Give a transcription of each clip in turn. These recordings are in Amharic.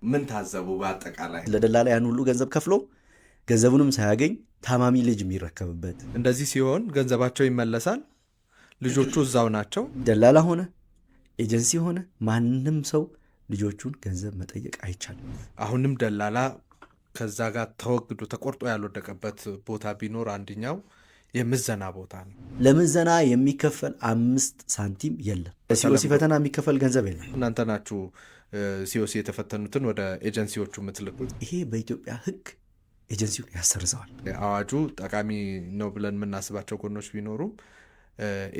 ምን ታዘቡ? በአጠቃላይ ለደላላ ያን ሁሉ ገንዘብ ከፍሎ ገንዘቡንም ሳያገኝ ታማሚ ልጅ የሚረከብበት እንደዚህ ሲሆን ገንዘባቸው ይመለሳል። ልጆቹ እዛው ናቸው። ደላላ ሆነ ኤጀንሲ ሆነ ማንም ሰው ልጆቹን ገንዘብ መጠየቅ አይቻልም። አሁንም ደላላ ከዛ ጋር ተወግዶ ተቆርጦ ያልወደቀበት ቦታ ቢኖር አንደኛው የምዘና ቦታ ነው። ለምዘና የሚከፈል 5 ሳንቲም የለም። ሲኦሲ ፈተና የሚከፈል ገንዘብ የለም። እናንተ ናችሁ ሲኦሲ የተፈተኑትን ወደ ኤጀንሲዎቹ የምትልኩት። ይሄ በኢትዮጵያ ሕግ ኤጀንሲውን ያሰርዘዋል። አዋጁ ጠቃሚ ነው ብለን የምናስባቸው ጎኖች ቢኖሩም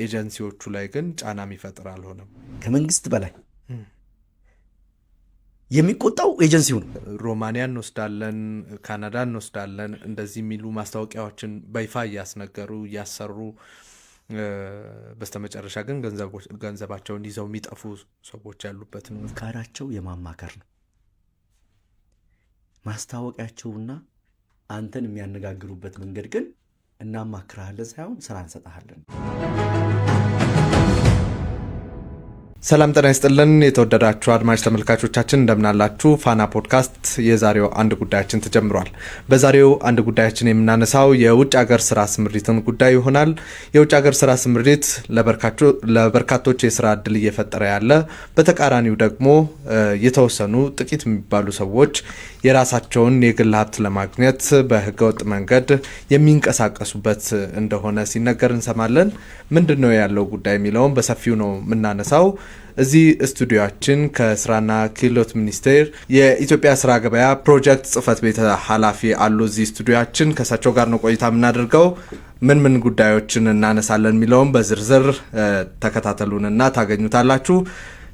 ኤጀንሲዎቹ ላይ ግን ጫና የሚፈጥር አልሆነም። ከመንግስት በላይ የሚቆጣው ኤጀንሲው ነው። ሮማንያ እንወስዳለን፣ ካናዳ እንወስዳለን እንደዚህ የሚሉ ማስታወቂያዎችን በይፋ እያስነገሩ እያሰሩ በስተመጨረሻ ግን ገንዘባቸውን ይዘው የሚጠፉ ሰዎች ያሉበት ነው። ፍቃዳቸው የማማከር ነው። ማስታወቂያቸውና አንተን የሚያነጋግሩበት መንገድ ግን እናማክራለን ሳይሆን ስራ እንሰጣለን። ሰላም ጤና ይስጥልን። የተወደዳችሁ አድማጭ ተመልካቾቻችን እንደምናላችሁ። ፋና ፖድካስት የዛሬው አንድ ጉዳያችን ተጀምሯል። በዛሬው አንድ ጉዳያችን የምናነሳው የውጭ ሀገር ስራ ስምሪትን ጉዳይ ይሆናል። የውጭ ሀገር ስራ ስምሪት ለበርካቶች የስራ እድል እየፈጠረ ያለ፣ በተቃራኒው ደግሞ የተወሰኑ ጥቂት የሚባሉ ሰዎች የራሳቸውን የግል ሀብት ለማግኘት በህገወጥ መንገድ የሚንቀሳቀሱበት እንደሆነ ሲነገር እንሰማለን። ምንድነው ያለው ጉዳይ የሚለውን በሰፊው ነው የምናነሳው። እዚህ ስቱዲዮአችን ከስራና ክህሎት ሚኒስቴር የኢትዮጵያ ስራ ገበያ ፕሮጀክት ጽህፈት ቤት ኃላፊ አሉ። እዚህ ስቱዲዮአችን ከሳቸው ጋር ነው ቆይታ የምናደርገው። ምን ጉዳዮችን እናነሳለን የሚለውን በዝርዝር ተከታተሉንና ታገኙታላችሁ።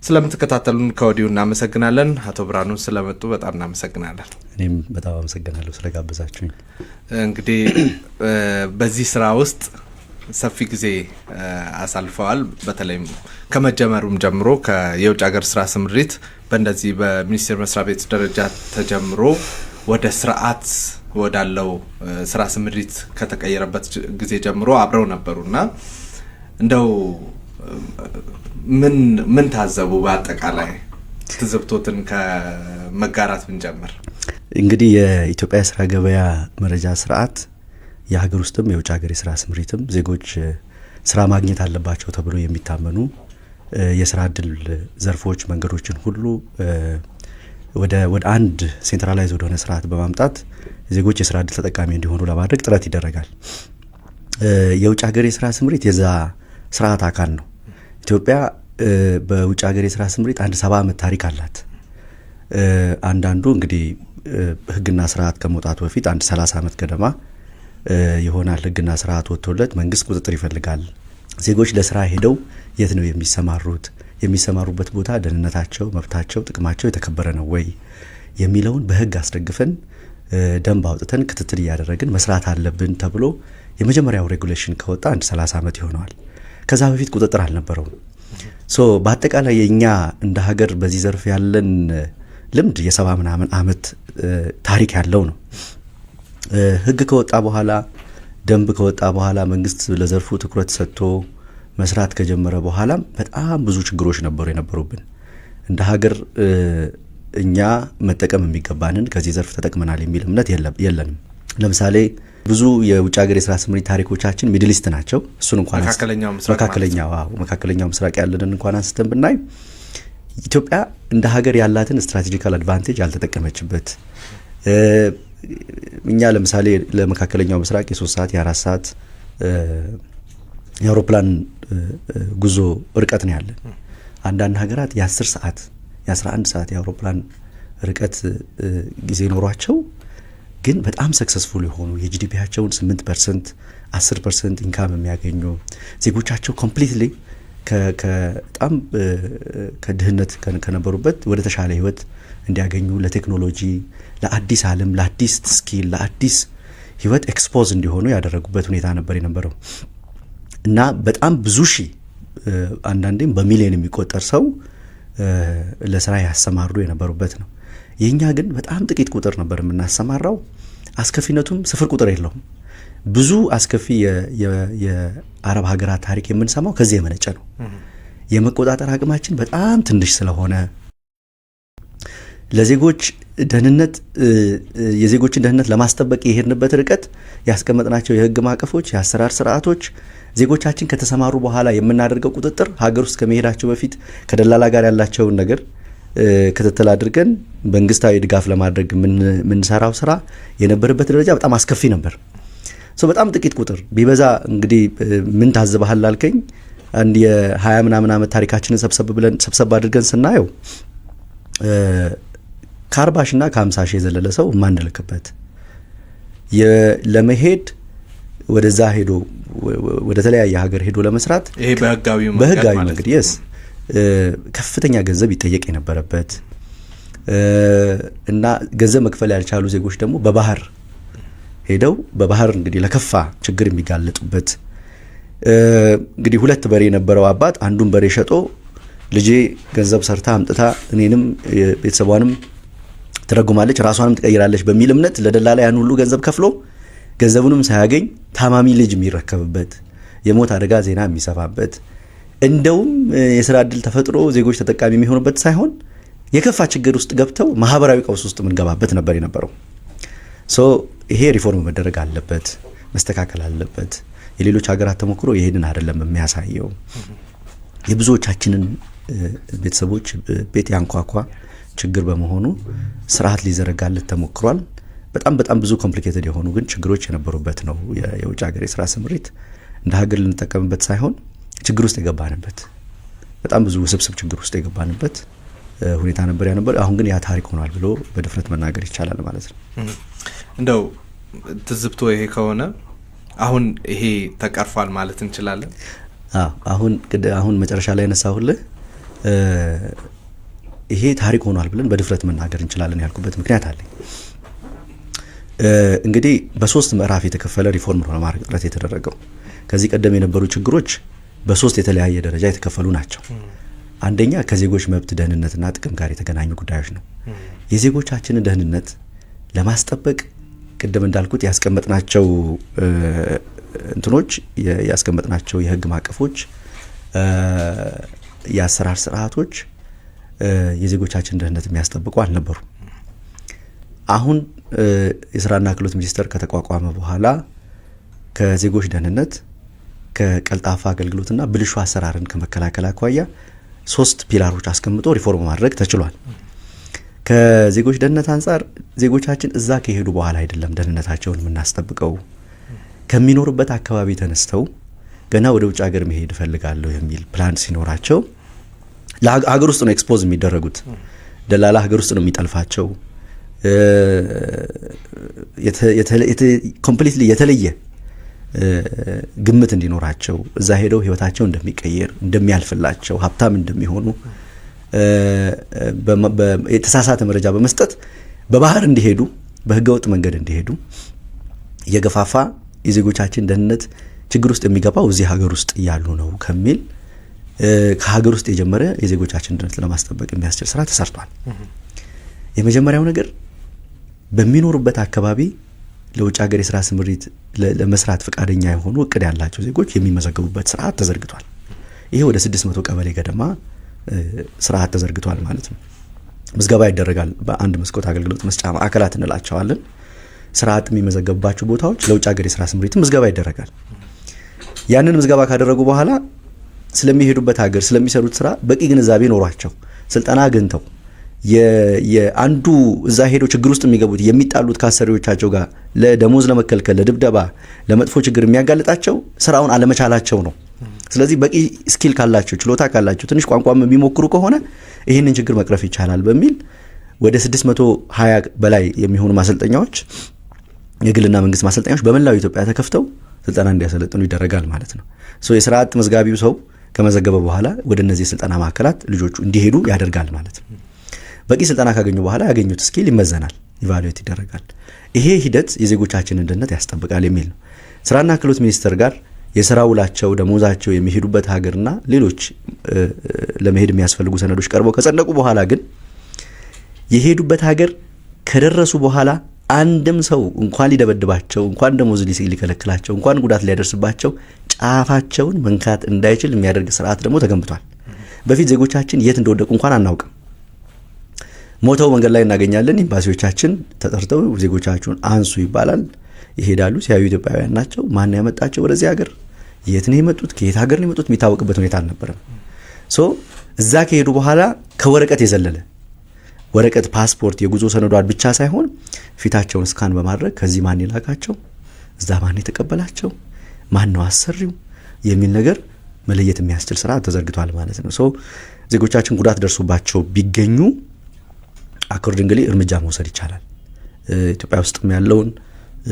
ስለምትከታተሉን ከወዲሁ እናመሰግናለን። አቶ ብርሃኑ ስለመጡ በጣም እናመሰግናለን። እኔም በጣም አመሰግናለሁ ስለጋበዛችሁኝ። እንግዲህ በዚህ ስራ ውስጥ ሰፊ ጊዜ አሳልፈዋል። በተለይም ከመጀመሩም ጀምሮ የውጭ ሀገር ስራ ስምሪት በእንደዚህ በሚኒስቴር መስሪያ ቤት ደረጃ ተጀምሮ ወደ ስርዓት ወዳለው ስራ ስምሪት ከተቀየረበት ጊዜ ጀምሮ አብረው ነበሩና እንደው ምን ታዘቡ? በአጠቃላይ ትዝብቶትን ከመጋራት ብንጀምር። እንግዲህ የኢትዮጵያ ስራ ገበያ መረጃ ስርዓት የሀገር ውስጥም የውጭ ሀገር የስራ ስምሪትም ዜጎች ስራ ማግኘት አለባቸው ተብሎ የሚታመኑ የስራ እድል ዘርፎች፣ መንገዶችን ሁሉ ወደ አንድ ሴንትራላይዝ ወደሆነ ስርዓት በማምጣት ዜጎች የስራ እድል ተጠቃሚ እንዲሆኑ ለማድረግ ጥረት ይደረጋል። የውጭ ሀገር የስራ ስምሪት የዛ ስርዓት አካል ነው። ኢትዮጵያ በውጭ ሀገር የስራ ስምሪት 70 ዓመት ታሪክ አላት። አንዳንዱ እንግዲህ ህግና ስርዓት ከመውጣቱ በፊት 30 ዓመት ገደማ ይሆናል። ህግና ስርዓት ወጥቶለት መንግስት ቁጥጥር ይፈልጋል። ዜጎች ለስራ ሄደው የት ነው የሚሰማሩት? የሚሰማሩበት ቦታ ደህንነታቸው፣ መብታቸው፣ ጥቅማቸው የተከበረ ነው ወይ የሚለውን በህግ አስደግፈን ደንብ አውጥተን ክትትል እያደረግን መስራት አለብን ተብሎ የመጀመሪያው ሬጉሌሽን ከወጣ 30 ዓመት ይሆነዋል። ከዛ በፊት ቁጥጥር አልነበረውም። በአጠቃላይ የኛ እንደ ሀገር በዚህ ዘርፍ ያለን ልምድ የ70 ምናምን ዓመት ታሪክ ያለው ነው። ህግ ከወጣ በኋላ ደንብ ከወጣ በኋላ መንግስት ለዘርፉ ትኩረት ሰጥቶ መስራት ከጀመረ በኋላ በጣም ብዙ ችግሮች የነበሩብን እንደ ሀገር እኛ መጠቀም የሚገባንን ከዚህ ዘርፍ ተጠቅመናል የሚል እምነት የለንም። ለምሳሌ ብዙ የውጭ ሀገር የስራ ስምሪት ታሪኮቻችን ሚድል ኢስት ናቸው። እሱን እንኳን መካከለኛው ምስራቅ ያለንን እንኳን አንስተን ብናይ ኢትዮጵያ እንደ ሀገር ያላትን ስትራቴጂካል አድቫንቴጅ ያልተጠቀመችበት፣ እኛ ለምሳሌ ለመካከለኛው ምስራቅ የ3 ሰዓት የ4 ሰዓት የአውሮፕላን ጉዞ ርቀት ነው ያለን። አንዳንድ ሀገራት የ10 ሰዓት የ11 ሰዓት የአውሮፕላን ርቀት ጊዜ ኖሯቸው ግን በጣም ሰክሰስፉል የሆኑ የጂዲፒያቸውን 8% 10% ኢንካም የሚያገኙ ዜጎቻቸው ኮምፕሊትሊ በጣም ከድህነት ከነበሩበት ወደ ተሻለ ህይወት እንዲያገኙ ለቴክኖሎጂ፣ ለአዲስ ዓለም፣ ለአዲስ ስኪል፣ ለአዲስ ህይወት ኤክስፖዝ እንዲሆኑ ያደረጉበት ሁኔታ ነበር የነበረው እና በጣም ብዙ ሺህ አንዳንዴም በሚሊዮን የሚቆጠር ሰው ለስራ ያሰማሩ የነበሩበት ነው። የኛ ግን በጣም ጥቂት ቁጥር ነበር የምናሰማራው። አስከፊነቱም ስፍር ቁጥር የለውም። ብዙ አስከፊ የአረብ ሀገራት ታሪክ የምንሰማው ከዚህ የመነጨ ነው። የመቆጣጠር አቅማችን በጣም ትንሽ ስለሆነ ለዜጎች ደህንነት የዜጎችን ደህንነት ለማስጠበቅ የሄድንበት ርቀት ያስቀመጥናቸው የህግ ማዕቀፎች፣ የአሰራር ስርዓቶች ዜጎቻችን ከተሰማሩ በኋላ የምናደርገው ቁጥጥር ሀገር ውስጥ ከመሄዳቸው በፊት ከደላላ ጋር ያላቸውን ነገር ክትትል አድርገን መንግስታዊ ድጋፍ ለማድረግ የምንሰራው ስራ የነበረበት ደረጃ በጣም አስከፊ ነበር። በጣም ጥቂት ቁጥር ቢበዛ እንግዲህ ምን ታዝበሃል ላልከኝ አንድ የ20 ምናምን ዓመት ታሪካችንን ሰብሰብ አድርገን ስናየው ከ40 ሺና ከ50 ሺህ የዘለለ ሰው ማንልክበት ለመሄድ ወደዛ ሄዶ ወደ ተለያየ ሀገር ሄዶ ለመስራት ይሄ በህጋዊ መንገድ yes ከፍተኛ ገንዘብ ይጠየቅ የነበረበት እና ገንዘብ መክፈል ያልቻሉ ዜጎች ደግሞ በባህር ሄደው በባህር እንግዲህ ለከፋ ችግር የሚጋለጡበት እንግዲህ 2 በሬ የነበረው አባት አንዱን በሬ ሸጦ ልጄ ገንዘብ ሰርታ አምጥታ እኔንም ቤተሰቧንም ትረጉማለች ራሷንም ትቀይራለች በሚል እምነት ለደላላ ያን ሁሉ ገንዘብ ከፍሎ ገንዘቡንም ሳያገኝ ታማሚ ልጅ የሚረከብበት የሞት አደጋ ዜና የሚሰፋበት እንደውም የሥራ ዕድል ተፈጥሮ ዜጎች ተጠቃሚ የሚሆኑበት ሳይሆን የከፋ ችግር ውስጥ ገብተው ማህበራዊ ቀውስ ውስጥ የምንገባበት ነበር የነበረው። ይሄ ሪፎርም መደረግ አለበት፣ መስተካከል አለበት። የሌሎች ሀገራት ተሞክሮ ይሄንን አይደለም የሚያሳየው። የብዙዎቻችንን ቤተሰቦች ቤት ያንኳኳ ችግር በመሆኑ ስርዓት ሊዘረጋለት ተሞክሯል። በጣም ብዙ ኮምፕሊኬትድ የሆኑ ግን ችግሮች የነበሩበት ነው የውጭ ሀገር የስራ ስምሪት። እንደ ሀገር ልንጠቀምበት ሳይሆን ችግር ውስጥ የገባንበት በጣም ብዙ ውስብስብ ችግር ውስጥ የገባንበት ሁኔታ ነበር ያነበር። አሁን ግን ያ ታሪክ ሆኗል ብሎ በድፍረት መናገር ይቻላል ማለት ነው። እንደው ትዝብቶ ይሄ ከሆነ አሁን ይሄ ተቀርፏል ማለት እንችላለን። አሁን መጨረሻ ላይ ያነሳሁልህ ይሄ ታሪክ ሆኗል ብለን በድፍረት መናገር እንችላለን ያልኩበት ምክንያት አለኝ። እንግዲህ በ3 ምዕራፍ የተከፈለ ሪፎርም ነው ለማድረግ ጥረት የተደረገው። ከዚህ ቀደም የነበሩ ችግሮች በ3 የተለያየ ደረጃ የተከፈሉ ናቸው። አንደኛ ከዜጎች መብት ደህንነትና ጥቅም ጋር የተገናኙ ጉዳዮች ነው። የዜጎቻችንን ደህንነት ለማስጠበቅ ቅድም እንዳልኩት ያስቀመጥናቸው እንትኖች ያስቀመጥናቸው የህግ ማዕቀፎች፣ የአሰራር ስርዓቶች የዜጎቻችን ደህንነት የሚያስጠብቁ አልነበሩ። አሁን የስራና ክህሎት ሚኒስቴር ከተቋቋመ በኋላ ከዜጎች ደህንነት ከቀልጣፋ አገልግሎትና ብልሹ አሰራርን ከመከላከል አኳያ 3 ፒላሮች አስቀምጦ ሪፎርም ማድረግ ተችሏል። ከዜጎች ደህንነት አንጻር ዜጎቻችን እዛ ከሄዱ በኋላ አይደለም ደህንነታቸውን የምናስጠብቀው። ከሚኖሩበት አካባቢ ተነስተው ገና ወደ ውጭ ሀገር መሄድ እፈልጋለሁ የሚል ፕላን ሲኖራቸው ለሀገር ውስጥ ነው ኤክስፖዝ የሚደረጉት። ደላላ ሀገር ውስጥ ነው የሚጠልፋቸው። ኮምፕሊትሊ የተለየ ግምት እንዲኖራቸው እዛ ሄደው ህይወታቸው እንደሚቀየር እንደሚያልፍላቸው ሀብታም እንደሚሆኑ የተሳሳተ መረጃ በመስጠት በባህር እንዲሄዱ በህገወጥ መንገድ እንዲሄዱ የገፋፋ የዜጎቻችን ደህንነት ችግር ውስጥ የሚገባው እዚህ ሀገር ውስጥ እያሉ ነው ከሚል ከሀገር ውስጥ የጀመረ የዜጎቻችን ደህንነት ለማስጠበቅ የሚያስችል ስራ ተሰርቷል። የመጀመሪያው ነገር በሚኖሩበት አካባቢ ለውጭ ሀገር የስራ ስምሪት ለመስራት ፈቃደኛ የሆኑ እቅድ ያላቸው ዜጎች የሚመዘገቡበት ስርዓት ተዘርግቷል። ይሄ ወደ 600 ቀበሌ ገደማ ስርዓት ተዘርግቷል ማለት ነው። ምዝገባ ይደረጋል። በአንድ መስኮት አገልግሎት መስጫ ማዕከላት እንላቸዋለን። ስርዓት የሚመዘገብባቸው ቦታዎች ለውጭ ሀገር የስራ ስምሪት ምዝገባ ይደረጋል። ያንን ምዝገባ ካደረጉ በኋላ ስለሚሄዱበት ሀገር ስለሚሰሩት ስራ በቂ ግንዛቤ ኖሯቸው ስልጠና አግኝተው የአንዱ እዛ ሄደው ችግር ውስጥ የሚገቡት የሚጣሉት ከአሰሪዎቻቸው ጋር ለደሞዝ ለመከልከል፣ ለድብደባ፣ ለመጥፎ ችግር የሚያጋልጣቸው ስራውን አለመቻላቸው ነው። ስለዚህ በቂ ስኪል ካላቸው ችሎታ ካላቸው ትንሽ ቋንቋም የሚሞክሩ ከሆነ ይህንን ችግር መቅረፍ ይቻላል በሚል ወደ 620 በላይ የሚሆኑ ማሰልጠኛዎች የግልና መንግስት ማሰልጠኛዎች በመላው ኢትዮጵያ ተከፍተው ስልጠና እንዲያሰለጥኑ ይደረጋል ማለት ነው። የስራ አጥ መዝጋቢው ሰው ከመዘገበ በኋላ ወደ እነዚህ ስልጠና ማዕከላት ልጆቹ እንዲሄዱ ያደርጋል ማለት ነው። በቂ ስልጠና ካገኙ በኋላ ያገኙት ስኪል ይመዘናል፣ ኢቫሉዌት ይደረጋል። ይሄ ሂደት የዜጎቻችንን ደህንነት ያስጠብቃል የሚል ነው። ስራና ክህሎት ሚኒስቴር ጋር የስራ ውላቸው፣ ደሞዛቸው፣ የሚሄዱበት ሀገርና ሌሎች ለመሄድ የሚያስፈልጉ ሰነዶች ቀርበው ከጸደቁ በኋላ ግን የሄዱበት ሀገር ከደረሱ በኋላ አንድም ሰው እንኳን ሊደበድባቸው፣ እንኳን ደሞዝ ሊከለክላቸው፣ እንኳን ጉዳት ሊያደርስባቸው ጫፋቸውን መንካት እንዳይችል የሚያደርግ ስርዓት ደግሞ ተገንብቷል። በፊት ዜጎቻችን የት እንደወደቁ እንኳን አናውቅም። ሞተው መንገድ ላይ እናገኛለን። ኤምባሲዎቻችን ተጠርተው ዜጎቻችሁን አንሱ ይባላል። ይሄዳሉ። ሲያዩ ኢትዮጵያውያን ናቸው። ማን ያመጣቸው ወደዚህ ሀገር፣ የት ነው የመጡት፣ ከየት ሀገር ነው የመጡት የሚታወቅበት ሁኔታ አልነበረም። እዛ ከሄዱ በኋላ ከወረቀት የዘለለ ወረቀት ፓስፖርት፣ የጉዞ ሰነዷን ብቻ ሳይሆን ፊታቸውን ስካን በማድረግ ከዚህ ማን የላካቸው፣ እዛ ማን የተቀበላቸው፣ ማን ነው አሰሪው የሚል ነገር መለየት የሚያስችል ስራ ተዘርግቷል ማለት ነው። ዜጎቻችን ጉዳት ደርሶባቸው ቢገኙ አኮርዲንግሊ እርምጃ መውሰድ ይቻላል። ኢትዮጵያ ውስጥም ያለውን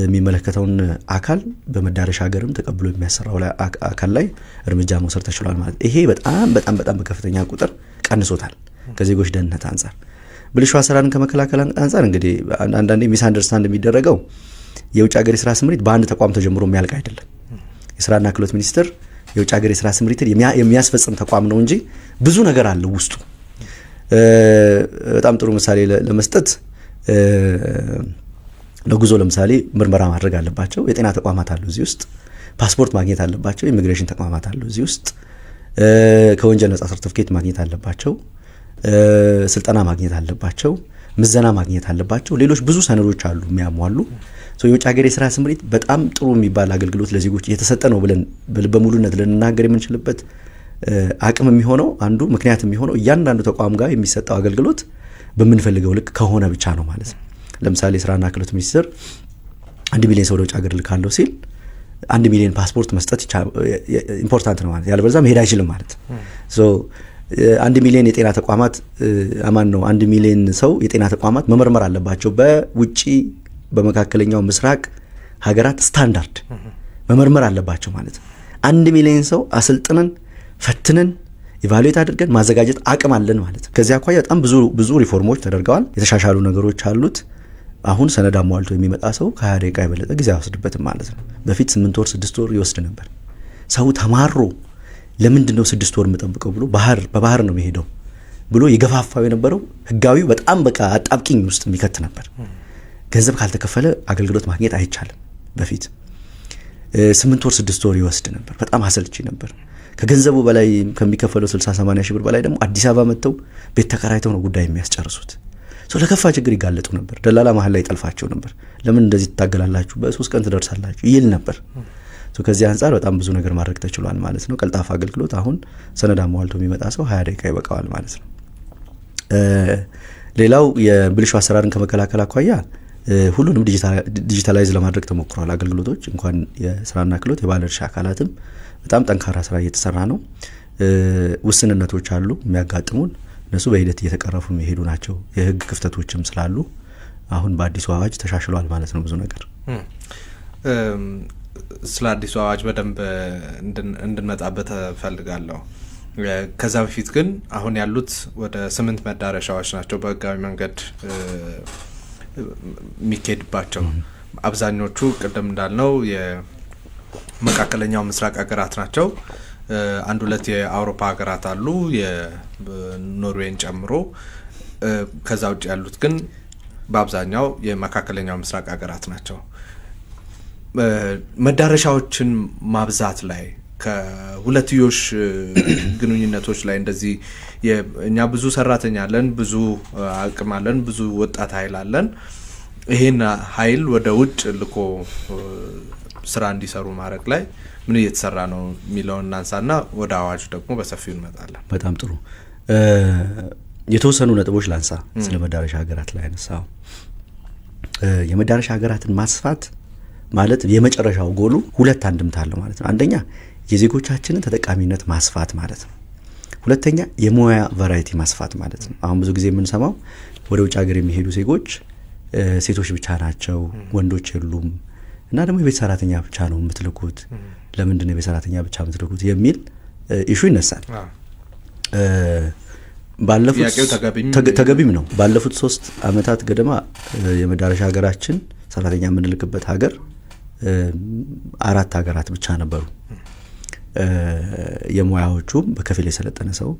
የሚመለከተውን አካል በመዳረሻ ሀገርም ተቀብሎ የሚያሰራው አካል ላይ እርምጃ መውሰድ ተችሏል ማለት። ይሄ በጣም በጣም በጣም በከፍተኛ ቁጥር ቀንሶታል ከዜጎች ደህንነት አንጻር። ብልሹ አሰራርን ከመከላከል አንጻር እንግዲህ አንዳንዴ ሚስ አንደርስታንድ የሚደረገው የውጭ ሀገር የስራ ስምሪት በአንድ ተቋም ተጀምሮ የሚያልቅ አይደለም። የስራና ክህሎት ሚኒስቴር የውጭ ሀገር የስራ ስምሪትን የሚያስፈጽም ተቋም ነው እንጂ ብዙ ነገር አለው ውስጡ። በጣም ጥሩ ምሳሌ ለመስጠት ለጉዞ ለምሳሌ ምርመራ ማድረግ አለባቸው፣ የጤና ተቋማት አሉ እዚህ ውስጥ። ፓስፖርት ማግኘት አለባቸው፣ ኢሚግሬሽን ተቋማት አሉ እዚህ ውስጥ። ከወንጀል ነጻ ሰርቲፊኬት ማግኘት አለባቸው፣ ስልጠና ማግኘት አለባቸው፣ ምዘና ማግኘት አለባቸው። ሌሎች ብዙ ሰነዶች አሉ የሚያሟሉ። የውጭ ሀገር የስራ ስምሪት በጣም ጥሩ የሚባል አገልግሎት ለዜጎች እየተሰጠ ነው ብለን በሙሉነት ልንናገር የምንችልበት አቅም የሚሆነው አንዱ ምክንያት የሚሆነው እያንዳንዱ ተቋም ጋር የሚሰጠው አገልግሎት በምንፈልገው ልክ ከሆነ ብቻ ነው ማለት ነው። ለምሳሌ ስራና ክህሎት ሚኒስቴር 1 ሚሊዮን ሰው ወደ ውጭ ሀገር ልካለው ሲል 1 ሚሊዮን ፓስፖርት መስጠት ኢምፖርታንት ነው ማለት፣ ያለበለዚያ መሄድ አይችልም ማለት ነው። 1 ሚሊዮን የጤና ተቋማት አማን ነው 1 ሚሊዮን ሰው የጤና ተቋማት መመርመር አለባቸው። በውጪ በመካከለኛው ምስራቅ ሀገራት ስታንዳርድ መመርመር አለባቸው ማለት ነው። 1 ሚሊዮን ሰው አሰልጥነን ፈትነን ኢቫሉዌት አድርገን ማዘጋጀት አቅም አለን ማለት ነው። ከዚያ አኳያ በጣም ብዙ ሪፎርሞች ተደርገዋል። የተሻሻሉ ነገሮች አሉት። አሁን ሰነድ አሟልቶ የሚመጣ ሰው ከ20 ደቂቃ የበለጠ ጊዜ አይወስድበትም ማለት ነው። በፊት 8 ወር 6 ወር ይወስድ ነበር። ሰው ተማሮ ለምንድን ነው 6 ወር የምጠብቀው ብሎ በባህር ነው የሚሄደው ብሎ የገፋፋው የነበረው ህጋዊው በጣም በቃ አጣብቂኝ ውስጥ የሚከት ነበር። ገንዘብ ካልተከፈለ አገልግሎት ማግኘት አይቻልም። በፊት 8 ወር 6 ወር ይወስድ ነበር። በጣም አሰልቺ ነበር። ከገንዘቡ በላይ ከሚከፈለው 60-80 ሺህ ብር በላይ ደግሞ አዲስ አበባ መጥተው ቤት ተከራይተው ነው ጉዳይ የሚያስጨርሱት። ለከፋ ችግር ይጋለጡ ነበር። ደላላ መሀል ላይ ጠልፋቸው ነበር። ለምን እንደዚህ ትታገላላችሁ፣ በ3 ቀን ትደርሳላችሁ ይል ነበር። ከዚህ አንጻር በጣም ብዙ ነገር ማድረግ ተችሏል ማለት ነው። ቀልጣፋ አገልግሎት አሁን ሰነድ አሟልቶ የሚመጣ ሰው 20 ደቂቃ ይበቃዋል ማለት ነው። ሌላው የብልሹ አሰራርን ከመከላከል አኳያ ሁሉንም ዲጂታላይዝ ለማድረግ ተሞክሯል። አገልግሎቶች እንኳን የስራና ክህሎት የባለድርሻ አካላትም በጣም ጠንካራ ስራ እየተሰራ ነው። ውስንነቶች አሉ የሚያጋጥሙን፣ እነሱ በሂደት እየተቀረፉ የሚሄዱ ናቸው። የህግ ክፍተቶችም ስላሉ አሁን በአዲሱ አዋጅ ተሻሽሏል ማለት ነው ብዙ ነገር። ስለ አዲሱ አዋጅ በደንብ እንድንመጣበት ፈልጋለሁ። ከዛ በፊት ግን አሁን ያሉት ወደ 8 መዳረሻዎች ናቸው በህጋዊ መንገድ የሚካሄድባቸው። አብዛኞቹ ቅድም እንዳልነው የመካከለኛው ምስራቅ ሀገራት ናቸው። 1-2 የአውሮፓ ሀገራት አሉ የኖርዌይን ጨምሮ። ከዛ ውጭ ያሉት ግን በአብዛኛው የመካከለኛው ምስራቅ ሀገራት ናቸው። መዳረሻዎችን ማብዛት ላይ ከሁለትዮሽ ግንኙነቶች ላይ እንደዚህ እኛ ብዙ ሰራተኛ አለን፣ ብዙ አቅም አለን፣ ብዙ ወጣት ኃይል አለን። ይሄን ኃይል ወደ ውጭ ልኮ ስራ እንዲሰሩ ማድረግ ላይ ምን እየተሰራ ነው የሚለውን እናንሳና ወደ አዋጁ ደግሞ በሰፊው እንመጣለን። በጣም ጥሩ። የተወሰኑ ነጥቦች ላንሳ ስለ መዳረሻ ሀገራት ላይ አነሳው። የመዳረሻ ሀገራትን ማስፋት ማለት የመጨረሻው ጎሉ 2 አንድምታ አለው ማለት ነው። አንደኛ የዜጎቻችንን ተጠቃሚነት ማስፋት ማለት ነው። ሁለተኛ የሙያ ቫራይቲ ማስፋት ማለት ነው። አሁን ብዙ ጊዜ የምንሰማው ወደ ውጭ ሀገር የሚሄዱ ዜጎች ሴቶች ብቻ ናቸው፣ ወንዶች የሉም እና ደግሞ የቤት ሰራተኛ ብቻ ነው የምትልኩት፣ ለምንድን ነው የቤት ሰራተኛ ብቻ የምትልኩት የሚል ኢሹ ይነሳል። ባለፉት ተገቢም ነው። ባለፉት 3 አመታት ገደማ የመዳረሻ ሀገራችን ሰራተኛ የምንልክበት ሀገር 4 ሀገራት ብቻ ነበሩ። የሙያዎቹም በከፊል የሰለጠነ ሰው፣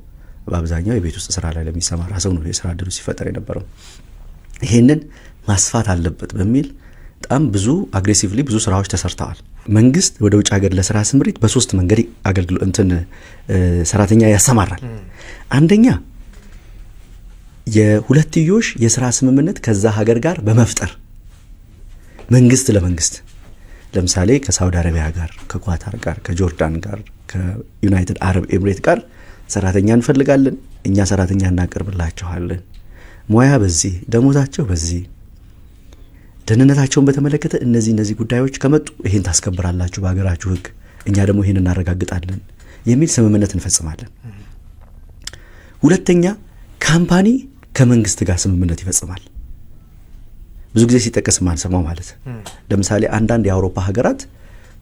በአብዛኛው የቤት ውስጥ ስራ ላይ ለሚሰማራ ሰው ነው የስራ እድሉ ሲፈጠር የነበረው። ይሄንን ማስፋት አለበት በሚል በጣም ብዙ አግሬሲቭሊ ብዙ ስራዎች ተሰርተዋል። መንግስት ወደ ውጭ ሀገር ለስራ ስምሪት በ3 መንገድ አገልግሎት ሰራተኛ ያሰማራል። አንደኛ የሁለትዮሽ የስራ ስምምነት ከዛ ሀገር ጋር በመፍጠር መንግስት ለመንግስት ለምሳሌ ከሳውዲ አረቢያ ጋር፣ ከኳታር ጋር፣ ከጆርዳን ጋር፣ ከዩናይትድ አረብ ኤምሬት ጋር ሰራተኛ እንፈልጋለን፣ እኛ ሰራተኛ እናቀርብላችኋለን፣ ሙያ በዚህ ደሞዛቸው በዚህ ደህንነታቸውን በተመለከተ እነዚህ ጉዳዮች ከመጡ ይሄን ታስከብራላችሁ በሀገራችሁ ህግ፣ እኛ ደግሞ ይሄን እናረጋግጣለን የሚል ስምምነት እንፈጽማለን። ሁለተኛ ካምፓኒ ከመንግስት ጋር ስምምነት ይፈጽማል። ብዙ ጊዜ ሲጠቀስ ማንሰማው ማለት ለምሳሌ አንዳንድ የአውሮፓ ሀገራት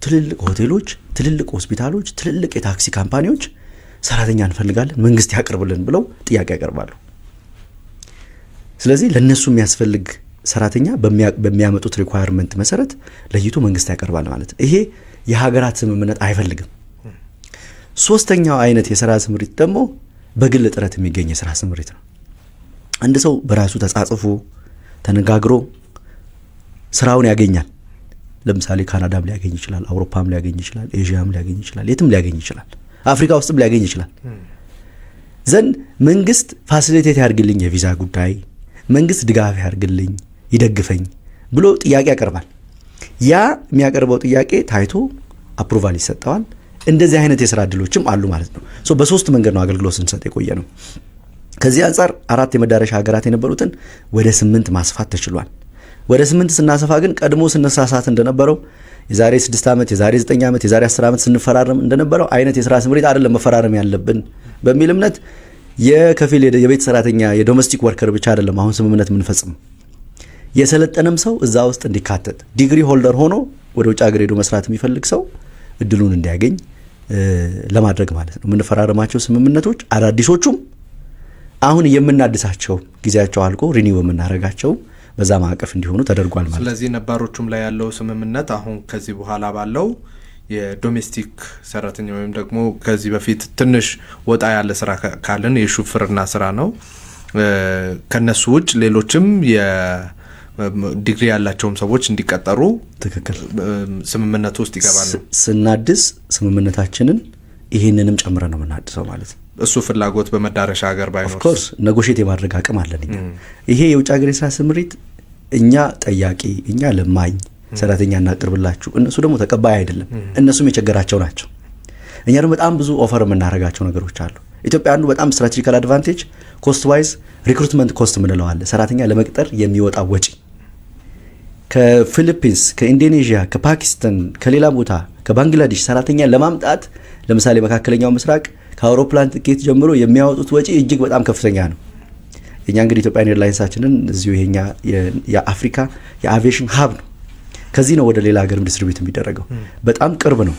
ትልልቅ ሆቴሎች፣ ትልልቅ ሆስፒታሎች፣ ትልልቅ የታክሲ ካምፓኒዎች ሰራተኛ እንፈልጋለን መንግስት ያቀርብልን ብለው ጥያቄ ያቀርባሉ። ስለዚህ ለነሱ የሚያስፈልግ ሰራተኛ በሚያመጡት ሪኳየርመንት መሰረት ለይቶ መንግስት ያቀርባል ማለት ነው። ይሄ የሀገራት ስምምነት አይፈልግም። ሶስተኛው አይነት የሥራ ስምሪት ደግሞ በግል ጥረት የሚገኝ የሥራ ስምሪት ነው። አንድ ሰው በራሱ ተጻጽፎ ተነጋግሮ ስራውን ያገኛል። ለምሳሌ ካናዳም ሊያገኝ ይችላል፣ አውሮፓም ሊያገኝ ይችላል፣ ኤዥያም ሊያገኝ ይችላል፣ የትም ሊያገኝ ይችላል፣ አፍሪካ ውስጥም ሊያገኝ ይችላል። ዘንድ መንግስት ፋሲሊቴት ያርግልኝ የቪዛ ጉዳይ፣ መንግስት ድጋፍ ያርግልኝ ይደግፈኝ ብሎ ጥያቄ ያቀርባል። ያ የሚያቀርበው ጥያቄ ታይቶ አፕሩቫል ይሰጠዋል። እንደዚህ አይነት የሥራ እድሎችም አሉ ማለት ነው። በሶስት መንገድ ነው አገልግሎት ስንሰጥ የቆየ ነው። ከዚህ አንጻር 4 የመዳረሻ ሀገራት የነበሩትን ወደ 8 ማስፋት ተችሏል። ወደ 8 ስናሰፋ ግን ቀድሞ ስንሳሳት እንደነበረው የዛሬ 6 ዓመት፣ የዛሬ 9 ዓመት፣ የዛሬ 10 ዓመት ስንፈራረም እንደነበረው አይነት የሥራ ስምሪት አይደለም መፈራረም ያለብን በሚል እምነት የከፊል የቤት ሰራተኛ የዶሜስቲክ ወርከር ብቻ አይደለም አሁን ስምምነት የምንፈጽም፣ የሰለጠነም ሰው እዛ ውስጥ እንዲካተት ዲግሪ ሆልደር ሆኖ ወደ ውጭ ሀገር ሄዶ መስራት የሚፈልግ ሰው እድሉን እንዲያገኝ ለማድረግ ማለት ነው። የምንፈራረማቸው ስምምነቶች አዳዲሶቹም አሁን የምናድሳቸው ጊዜያቸው አልቆ ሪኒው የምናደርጋቸው በዛ ማዕቀፍ እንዲሆኑ ተደርጓል ማለት ነው። ስለዚህ ነባሮቹም ላይ ያለው ስምምነት አሁን ከዚህ በኋላ ባለው የዶሜስቲክ ሰራተኛ ወይም ደግሞ ከዚህ በፊት ትንሽ ወጣ ያለ ስራ ካለን የሹፍርና ስራ ነው። ከነሱ ውጭ ሌሎችም የዲግሪ ያላቸውም ሰዎች እንዲቀጠሩ ትክክል ስምምነቱ ውስጥ ይገባሉ። ስናድስ ስምምነታችንን ይሄንንም ጨምረን ነው የምናድሰው ማለት ነው። እሱ ፍላጎት በመዳረሻ ሀገር ባይኖር ኦፍ ኮርስ ኔጎሺዬት የማድረግ አቅም አለን እኛ። ይሄ የውጭ ሀገር የሥራ ስምሪት እኛ ጠያቂ፣ እኛ ለማኝ ሰራተኛ እናቀርብላችሁ፣ እነሱ ደግሞ ተቀባይ አይደለም፣ እነሱም የቸገራቸው ናቸው። እኛ ደግሞ በጣም ብዙ ኦፈር የምናደርጋቸው ነገሮች አሉ። ኢትዮጵያ አንዱ በጣም ስትራቴጂካል አድቫንቴጅ ኮስት ዋይዝ ሪክሩትመንት ኮስት ምንለው አለ። ሰራተኛ ለመቅጠር የሚወጣ ወጪ ከፊሊፒንስ፣ ከኢንዶኔዥያ፣ ከፓኪስታን፣ ከሌላ ቦታ ከባንግላዴሽ ሰራተኛ ለማምጣት ለምሳሌ መካከለኛው ምስራቅ ከአውሮፕላን ትኬት ጀምሮ የሚያወጡት ወጪ እጅግ በጣም ከፍተኛ ነው። እኛ እንግዲህ ኢትዮጵያን ኤርላይንሳችንን እዚሁ ይሄኛ የአፍሪካ የአቪዬሽን ሀብ ነው። ከዚህ ነው ወደ ሌላ ሀገር ዲስትሪቢዩት የሚደረገው። በጣም ቅርብ ነው፣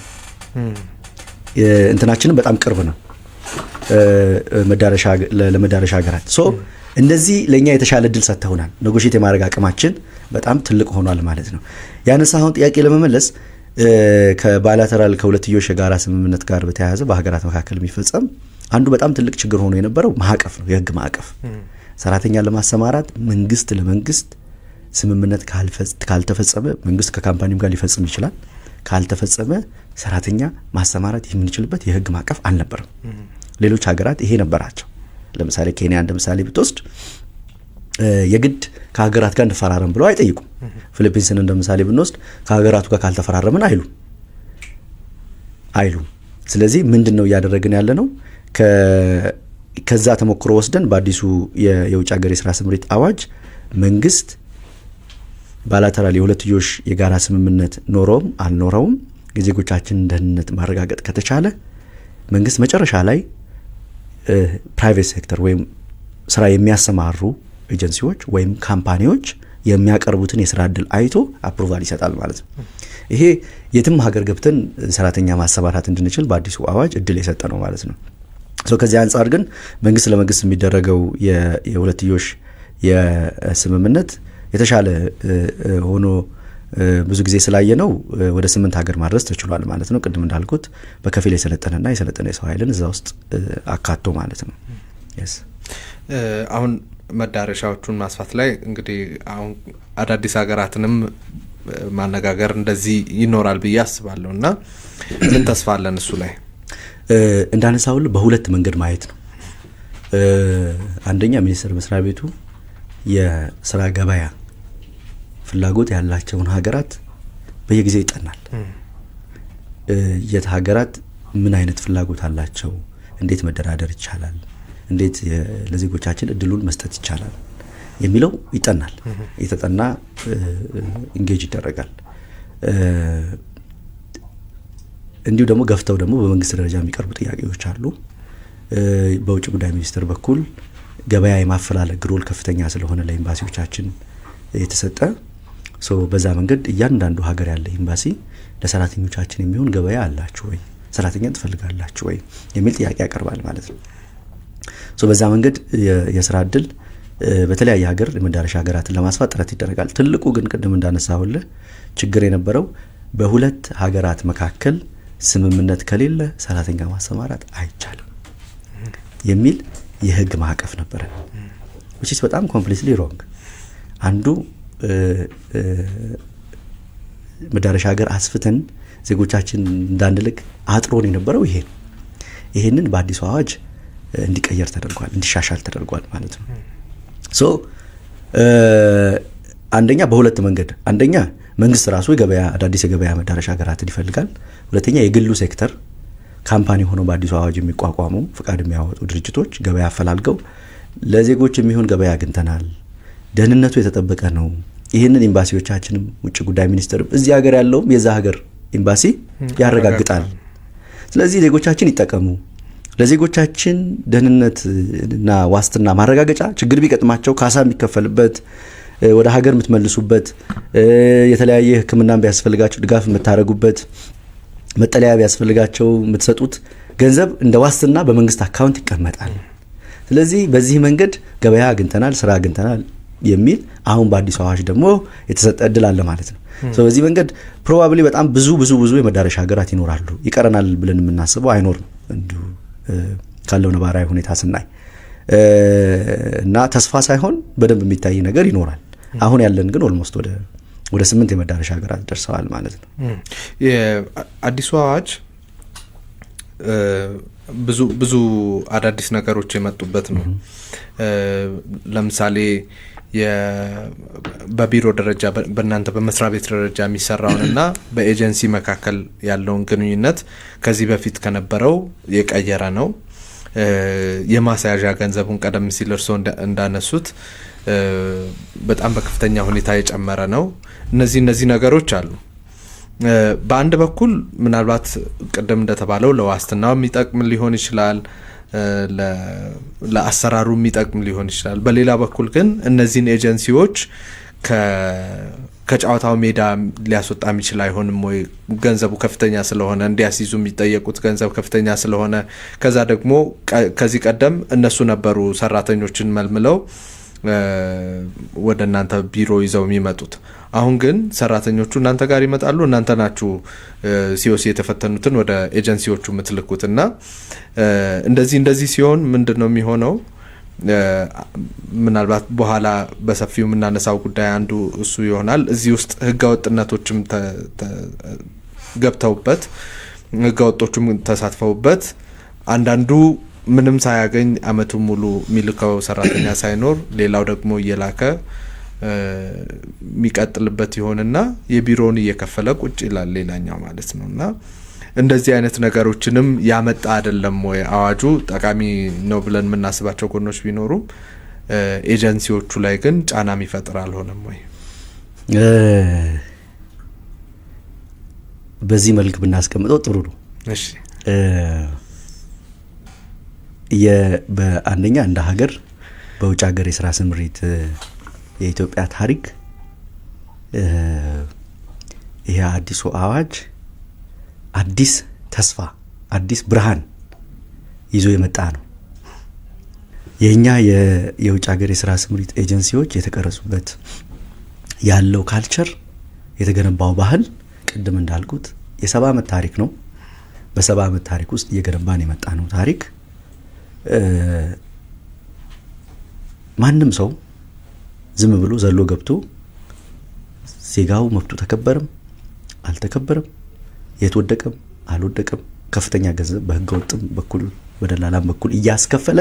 እንትናችንም በጣም ቅርብ ነው ለመዳረሻ ሀገራት። እንደዚህ ለእኛ የተሻለ እድል ሰጥተውናል። ኔጎሺዬት የማድረግ አቅማችን በጣም ትልቅ ሆኗል ማለት ነው። ያነሳኸውን ጥያቄ ለመመለስ ከባይላተራል ከሁለትዮሽ የጋራ ስምምነት ጋር በተያያዘ በሀገራት መካከል የሚፈጸም አንዱ በጣም ትልቅ ችግር ሆኖ የነበረው ማዕቀፍ ነው፣ የህግ ማዕቀፍ። ሰራተኛ ለማሰማራት መንግስት ለመንግስት ስምምነት ካልተፈጸመ መንግስት ከካምፓኒው ጋር ሊፈጽም ይችላል። ካልተፈጸመ ሰራተኛ ማሰማራት የምንችልበት የህግ ማዕቀፍ አልነበረም። ሌሎች ሀገራት ይሄ ነበራቸው። ለምሳሌ ኬንያ እንደ ምሳሌ ብትወስድ የግድ ከሀገራት ጋር እንፈራረም ብለው አይጠይቁም። ፊሊፒንስን እንደ ምሳሌ ብንወስድ ከሀገራቱ ጋር ካልተፈራረምን አይሉም። ስለዚህ ምንድነው እያደረግን ያለ ነው? ከዛ ተሞክሮ ወስደን በአዲሱ የውጭ ሀገር የሥራ ስምሪት አዋጅ መንግስት ባይላተራል የሁለትዮሽ የጋራ ስምምነት ኖረውም አልኖረውም የዜጎቻችንን ደህንነት ማረጋገጥ ከተቻለ መንግስት መጨረሻ ላይ ፕራይቬት ሴክተር ወይም ስራ የሚያሰማሩ ኤጀንሲዎች ወይም ካምፓኒዎች የሚያቀርቡትን የስራ እድል አይቶ አፕሩቫል ይሰጣል ማለት ነው። ይሄ የትም ሀገር ገብተን ሰራተኛ ማሰማራት እንድንችል በአዲሱ አዋጅ እድል የሰጠ ነው ማለት ነው። ከዚህ አንጻር ግን መንግስት ለመንግስት የሚደረገው የሁለትዮሽ የስምምነት የተሻለ ሆኖ ብዙ ጊዜ ስላየ ነው ወደ 8 ሀገር ማድረስ ተችሏል ማለት ነው። ቅድም እንዳልኩት በከፊል የሰለጠነና የሰለጠነ የሰው ኃይልን እዛ ውስጥ አካቶ ማለት ነው። አሁን መዳረሻዎቹን ማስፋት ላይ እንግዲህ አሁን አዳዲስ ሀገራትንም ማነጋገር እንደዚህ ይኖራል ብዬ አስባለሁ እና ምን ተስፋ አለን እሱ ላይ? እንዳነሳውል በሁለት መንገድ ማየት ነው። አንደኛ ሚኒስቴር መስሪያ ቤቱ የስራ ገበያ ፍላጎት ያላቸውን ሀገራት በየጊዜው ይጠናል። የት ሀገራት ምን አይነት ፍላጎት አላቸው፣ እንዴት መደራደር ይቻላል፣ እንዴት ለዜጎቻችን እድሉን መስጠት ይቻላል የሚለው ይጠናል። የተጠና ኢንጌጅ ይደረጋል። እንዲሁ ደግሞ ገፍተው ደግሞ በመንግስት ደረጃ የሚቀርቡ ጥያቄዎች አሉ። በውጭ ጉዳይ ሚኒስቴር በኩል ገበያ የማፈላለግ ሮል ከፍተኛ ስለሆነ ለኤምባሲዎቻችን የተሰጠ በዛ መንገድ እያንዳንዱ ሀገር ያለ ኤምባሲ ለሰራተኞቻችን የሚሆን ገበያ አላችሁ ወይ፣ ሰራተኛ ትፈልጋላችሁ ወይ የሚል ጥያቄ ያቀርባል ማለት ነው። በዛ መንገድ የስራ እድል በተለያየ ሀገር የመዳረሻ ሀገራትን ለማስፋት ጥረት ይደረጋል። ትልቁ ግን ቅድም እንዳነሳሁልህ ችግር የነበረው በሁለት ሀገራት መካከል ስምምነት ከሌለ ሰራተኛ ማሰማራት አይቻልም የሚል የህግ ማዕቀፍ ነበረ። which is በጣም completely wrong። አንዱ መዳረሻ ሀገር አስፍተን ዜጎቻችን እንዳንልክ አጥሮን የነበረው ይሄንን በአዲሱ አዋጅ እንዲቀየር ተደርጓል፣ እንዲሻሻል ተደርጓል ማለት ነው። አንደኛ በሁለት መንገድ፣ አንደኛ መንግስት ራሱ አዳዲስ የገበያ መዳረሻ ሀገራትን ይፈልጋል። ሁለተኛ የግሉ ሴክተር ካምፓኒ ሆኖ በአዲሱ አዋጅ የሚቋቋሙ ፍቃድ የሚያወጡ ድርጅቶች ገበያ አፈላልገው ለዜጎች የሚሆን ገበያ አግኝተናል፣ ደህንነቱ የተጠበቀ ነው፣ ይህንን ኤምባሲዎቻችንም ውጭ ጉዳይ ሚኒስቴርም እዚህ ሀገር ያለውም የዛ ሀገር ኤምባሲ ያረጋግጣል። ስለዚህ ዜጎቻችን ይጠቀሙ፣ ለዜጎቻችን ደህንነትና ዋስትና ማረጋገጫ ችግር ቢገጥማቸው ካሳ የሚከፈልበት፣ ወደ ሀገር የምትመልሱበት፣ የተለያየ ሕክምና ቢያስፈልጋቸው ድጋፍ የምታረጉበት፣ መጠለያ ቢያስፈልጋቸው የምትሰጡት ገንዘብ እንደ ዋስትና በመንግስት አካውንት ይቀመጣል። ስለዚህ በዚህ መንገድ ገበያ አግኝተናል፣ ስራ አግኝተናል የሚል አሁን በአዲስ አዋጅ ደግሞ የተሰጠ እድል አለ ማለት ነው። በዚህ መንገድ ፕሮባብሊ በጣም ብዙ የመዳረሻ ሀገራት ይኖራሉ። ይቀረናል ብለን የምናስበው አይኖርም እንዲሁ ካለው ነባራዊ ሁኔታ ስናይ እና ተስፋ ሳይሆን በደንብ የሚታይ ነገር ይኖራል። አሁን ያለን ግን ኦልሞስት ወደ 8 የመዳረሻ ሀገራት ደርሰዋል ማለት ነው። የአዲሱ አዋጅ ብዙ አዳዲስ ነገሮች የመጡበት ነው። ለምሳሌ በቢሮ ደረጃ በእናንተ በመስሪያ ቤት ደረጃ የሚሰራውንና በኤጀንሲ መካከል ያለውን ግንኙነት ከዚህ በፊት ከነበረው የቀየረ ነው። የማስያዣ ገንዘቡን ቀደም ሲል እርስዎ እንዳነሱት በጣም በከፍተኛ ሁኔታ የጨመረ ነው። እነዚህ ነገሮች አሉ። በአንድ በኩል ምናልባት ቅድም እንደተባለው ለዋስትናው የሚጠቅም ሊሆን ይችላል፣ ለአሰራሩ የሚጠቅም ሊሆን ይችላል። በሌላ በኩል ግን እነዚህን ኤጀንሲዎች ከጨዋታው ሜዳ ሊያስወጣ የሚችል አይሆንም ወይ? ገንዘቡ ከፍተኛ ስለሆነ እንዲያስይዙ የሚጠየቁት ገንዘብ ከፍተኛ ስለሆነ፣ ከዛ ደግሞ ከዚህ ቀደም እነሱ ነበሩ ሰራተኞችን መልምለው ወደ እናንተ ቢሮ ይዘው የሚመጡት። አሁን ግን ሰራተኞቹ እናንተ ጋር ይመጣሉ፣ እናንተ ናችሁ ሲኦሲ የተፈተኑትን ወደ ኤጀንሲዎቹ የምትልኩትና እንደዚህ ሲሆን ምንድነው የሚሆነው? ምናልባት በኋላ በሰፊው የምናነሳው ጉዳይ አንዱ እሱ ይሆናል። እዚህ ውስጥ ህገወጥነቶችም ገብተውበት ህገወጦቹም ተሳትፈውበት አንዳንዱ ምንም ሳያገኝ አመቱን ሙሉ የሚልከው ሰራተኛ ሳይኖር ሌላው ደግሞ እየላከ የሚቀጥልበት ይሆንና የቢሮውን እየከፈለ ቁጭ ይላል ሌላኛው ማለት ነውና እንደዚህ አይነት ነገሮችንም ያመጣ አይደለም ወይ አዋጁ? ጠቃሚ ነው ብለን የምናስባቸው ጎኖች ቢኖሩም ኤጀንሲዎቹ ላይ ግን ጫና የሚፈጥር አልሆነም ወይ? በዚህ መልክ ብናስቀምጠው ጥሩ ነው። እሺ በአንደኛ እንደ ሀገር በውጭ ሀገር የስራ ስምሪት የኢትዮጵያ ታሪክ ይሄ አዲሱ አዋጅ አዲስ ተስፋ አዲስ ብርሃን ይዞ የመጣ ነው። የኛ የውጭ ሀገር የስራ ስምሪት ኤጀንሲዎች የተቀረጹበት ያለው ካልቸር የተገነባው ባህል ቅድም እንዳልኩት የ70 ዓመት ታሪክ ነው። በ70 ዓመት ታሪክ ውስጥ እየገነባን የመጣ ነው ታሪክ። ማንም ሰው ዝም ብሎ ዘሎ ገብቶ ዜጋው መብቱ ተከበረም አልተከበረም የተወደቀም አልወደቀም ከፍተኛ ገንዘብ በህገ ወጥም በኩል በደላላም በኩል እያስከፈለ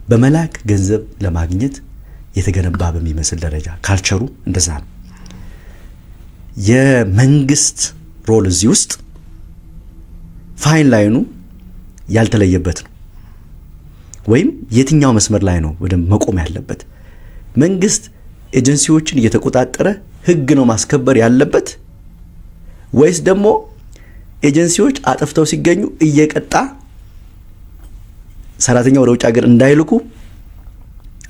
በመላክ ገንዘብ ለማግኘት የተገነባ በሚመስል ደረጃ ካልቸሩ እንደዛ ነው። የመንግስት ሮል እዚህ ውስጥ ፋይን ላይኑ ያልተለየበት ነው። ወይም የትኛው መስመር ላይ ነው ወደ መቆም ያለበት? መንግስት ኤጀንሲዎችን እየተቆጣጠረ ህግ ነው ማስከበር ያለበት ወይስ ደግሞ ኤጀንሲዎች አጥፍተው ሲገኙ እየቀጣ ሰራተኛ ወደ ውጭ ሀገር እንዳይልኩ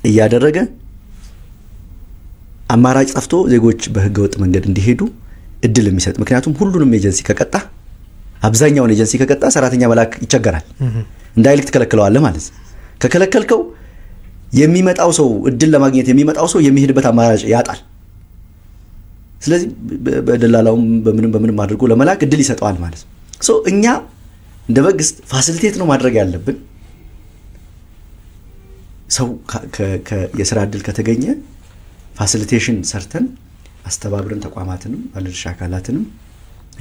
እያደረገ አማራጭ ጠፍቶ ዜጎች በህገ ወጥ መንገድ እንዲሄዱ እድል የሚሰጥ? ምክንያቱም ሁሉንም ኤጀንሲ ከቀጣ አብዛኛውን ኤጀንሲ ከቀጣ ሰራተኛ መላክ ይቸገራል። እንዳይልክ ተከለክለዋል ማለት ከከለከልከው የሚመጣው ሰው እድል ለማግኘት የሚመጣው ሰው የሚሄድበት አማራጭ ያጣል። ስለዚህ በደላላውም በምንም አድርጎ ለመላክ እድል ይሰጠዋል ማለት ነው። እኛ እንደ መንግስት ፋሲሊቴት ነው ማድረግ ያለብን። ሰው የስራ እድል ከተገኘ ፋሲሊቴሽን ሰርተን አስተባብረን ተቋማትንም ባለድርሻ አካላትንም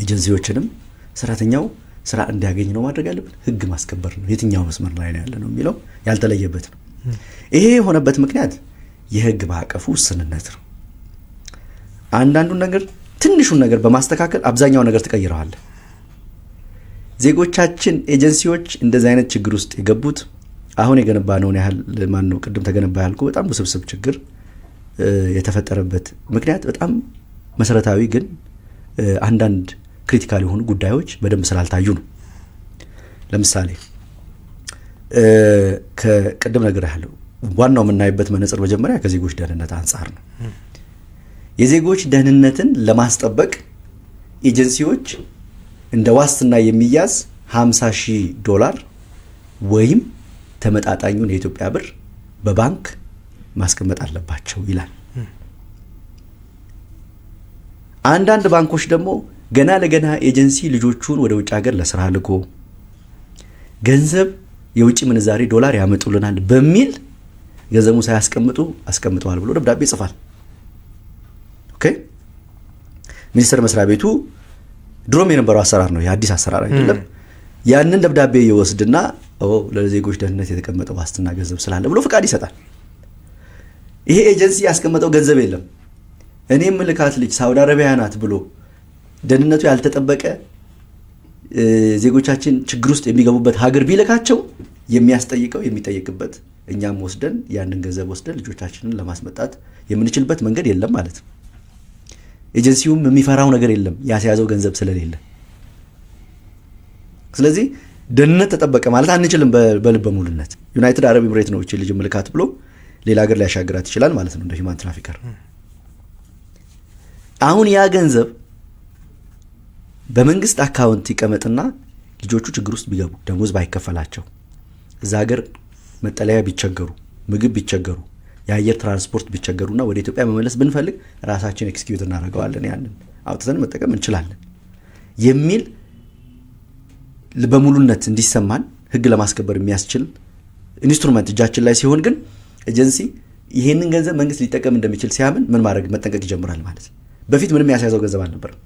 ኤጀንሲዎችንም ሰራተኛው ስራ እንዲያገኝ ነው ማድረግ ያለብን። ህግ ማስከበር ነው የትኛው መስመር ላይ ያለ ነው የሚለው ያልተለየበት ነው። ይሄ የሆነበት ምክንያት የህግ ማዕቀፉ ውስንነት ነው። አንዳንዱን ነገር ትንሹን ነገር በማስተካከል አብዛኛው ነገር ተቀይረዋል። ዜጎቻችን ኤጀንሲዎች እንደዚህ አይነት ችግር ውስጥ የገቡት አሁን የገነባነውን ያህል ማን ነው ቅድም ተገነባ ያልኩ በጣም ውስብስብ ችግር የተፈጠረበት ምክንያት በጣም መሰረታዊ ግን አንዳንድ ክሪቲካል የሆኑ ጉዳዮች በደንብ ስላልታዩ ነው። ለምሳሌ ከቅድም ነገር ያለው ዋናው የምናይበት መነጽር መጀመሪያ ከዜጎች ደህንነት አንጻር ነው። የዜጎች ደህንነትን ለማስጠበቅ ኤጀንሲዎች እንደ ዋስትና የሚያዝ $50,000 ወይም ተመጣጣኙን የኢትዮጵያ ብር በባንክ ማስቀመጥ አለባቸው ይላል። አንዳንድ ባንኮች ደግሞ ገና ለገና ኤጀንሲ ልጆቹን ወደ ውጭ ሀገር ለስራ ልኮ ገንዘብ የውጭ ምንዛሬ ዶላር ያመጡልናል በሚል ገንዘቡ ሳያስቀምጡ አስቀምጠዋል ብሎ ደብዳቤ ይጽፋል። ኦኬ ሚኒስቴር መስሪያ ቤቱ ድሮም የነበረው አሰራር ነው፣ የአዲስ አሰራር አይደለም። ያንን ደብዳቤ ይወስድና ለዜጎች ደህንነት የተቀመጠው ዋስትና ገንዘብ ስላለ ብሎ ፍቃድ ይሰጣል። ይሄ ኤጀንሲ ያስቀመጠው ገንዘብ የለም። እኔም ልካት ልጅ ሳውዲ አረቢያ ናት ብሎ ደህንነቱ ያልተጠበቀ ዜጎቻችን ችግር ውስጥ የሚገቡበት ሀገር ቢልካቸው የሚያስጠይቀው የሚጠይቅበት እኛም ወስደን ያንን ገንዘብ ወስደን ልጆቻችንን ለማስመጣት የምንችልበት መንገድ የለም ማለት ነው። ኤጀንሲውም የሚፈራው ነገር የለም ያስያዘው ገንዘብ ስለሌለ። ስለዚህ ደህንነት ተጠበቀ ማለት አንችልም በልበ ሙሉነት። ዩናይትድ አረብ ኤምሬት ነው እቺ ልጅ ምልካት ብሎ ሌላ ሀገር ሊያሻግራት ይችላል ማለት ነው እንደ ሂውማን ትራፊከር። አሁን ያ ገንዘብ በመንግስት አካውንት ይቀመጥና ልጆቹ ችግር ውስጥ ቢገቡ ደሞዝ ባይከፈላቸው እዛ ሀገር መጠለያ ቢቸገሩ ምግብ ቢቸገሩ የአየር ትራንስፖርት ቢቸገሩና ወደ ኢትዮጵያ መመለስ ብንፈልግ ራሳችን ኤክስኪዩት እናደርገዋለን፣ ያንን አውጥተን መጠቀም እንችላለን የሚል በሙሉነት እንዲሰማን ህግ ለማስከበር የሚያስችል ኢንስትሩመንት እጃችን ላይ ሲሆን ግን ኤጀንሲ ይሄንን ገንዘብ መንግስት ሊጠቀም እንደሚችል ሲያምን ምን ማድረግ መጠንቀቅ ይጀምራል ማለት ነው። በፊት ምንም ያስያዘው ገንዘብ አልነበረም።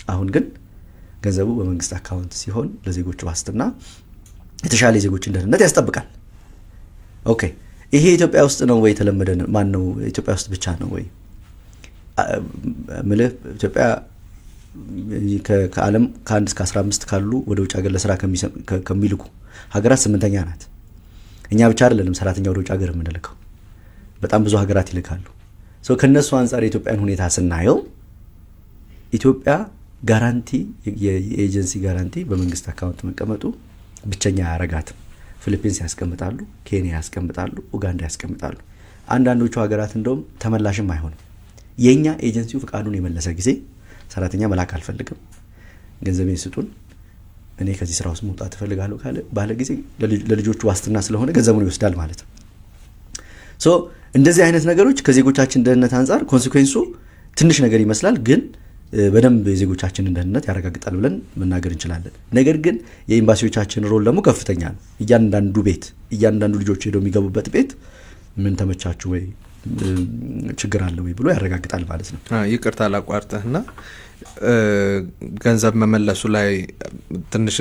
አሁን ግን ገንዘቡ በመንግስት አካውንት ሲሆን ለዜጎች ዋስትና የተሻለ የዜጎችን ደህንነት ያስጠብቃል። ኦኬ ይሄ ኢትዮጵያ ውስጥ ነው ወይ የተለመደ? ማን ነው ኢትዮጵያ ውስጥ ብቻ ነው ወይ? ምልህ ኢትዮጵያ ከዓለም ከ1 እስከ 15 ካሉ ወደ ውጭ ሀገር ለስራ ከሚልኩ ሀገራት 8ኛ ናት። እኛ ብቻ አይደለንም ሰራተኛ ወደ ውጭ ሀገር የምንልከው፣ በጣም ብዙ ሀገራት ይልካሉ። ከነሱ አንጻር የኢትዮጵያን ሁኔታ ስናየው ኢትዮጵያ ጋራንቲ የኤጀንሲ ጋራንቲ በመንግስት አካውንት መቀመጡ ብቸኛ ያረጋትም። ፊሊፒንስ ያስቀምጣሉ፣ ኬንያ ያስቀምጣሉ፣ ኡጋንዳ ያስቀምጣሉ። አንዳንዶቹ ሀገራት እንደውም ተመላሽም አይሆንም። የኛ ኤጀንሲው ፍቃዱን የመለሰ ጊዜ ሰራተኛ መላክ አልፈልግም፣ ገንዘቤን ስጡን፣ እኔ ከዚህ ስራ ውስጥ መውጣት እፈልጋለሁ ካለ ባለ ጊዜ ለልጆቹ ዋስትና ስለሆነ ገንዘቡን ይወስዳል ማለት ነው። እንደዚህ አይነት ነገሮች ከዜጎቻችን ደህንነት አንጻር ኮንሲኩዌንሱ ትንሽ ነገር ይመስላል፣ ግን በደንብ የዜጎቻችንን ደህንነት ያረጋግጣል ብለን መናገር እንችላለን። ነገር ግን የኤምባሲዎቻችን ሮል ደግሞ ከፍተኛ ነው። እያንዳንዱ ቤት እያንዳንዱ ልጆች ሄደው የሚገቡበት ቤት ምን ተመቻችሁ ወይ ችግር አለ ወይ ብሎ ያረጋግጣል ማለት ነው። ይቅርታ ላቋርጥህና ገንዘብ መመለሱ ላይ ትንሽ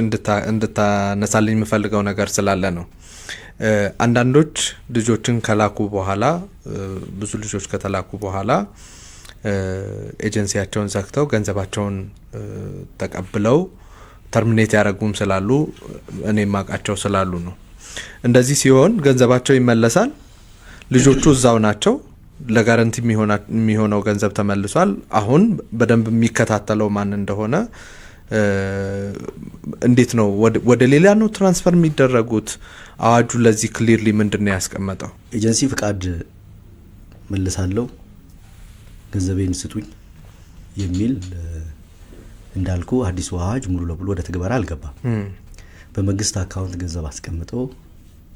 እንድታነሳልኝ የምፈልገው ነገር ስላለ ነው። አንዳንዶች ልጆችን ከላኩ በኋላ ብዙ ልጆች ከተላኩ በኋላ ኤጀንሲያቸውን ዘግተው ገንዘባቸውን ተቀብለው ተርሚኔት ያደረጉም ስላሉ እኔ ማቃቸው ስላሉ ነው። እንደዚህ ሲሆን ገንዘባቸው ይመለሳል፣ ልጆቹ እዛው ናቸው፣ ለጋራንቲ የሚሆነው ገንዘብ ተመልሷል። አሁን በደንብ የሚከታተለው ማን እንደሆነ እንዴት ነው ወደ ሌላ ነው ትራንስፈር የሚደረጉት? አዋጁ ለዚህ ክሊርሊ ምንድነው ያስቀመጠው? ኤጀንሲ ፍቃድ መልሳለሁ ገንዘቤን ስጡኝ የሚል እንዳልኩ አዲሱ አዋጅ ሙሉ ለሙሉ ወደ ተግባር አልገባም። በመንግስት አካውንት ገንዘብ አስቀምጦ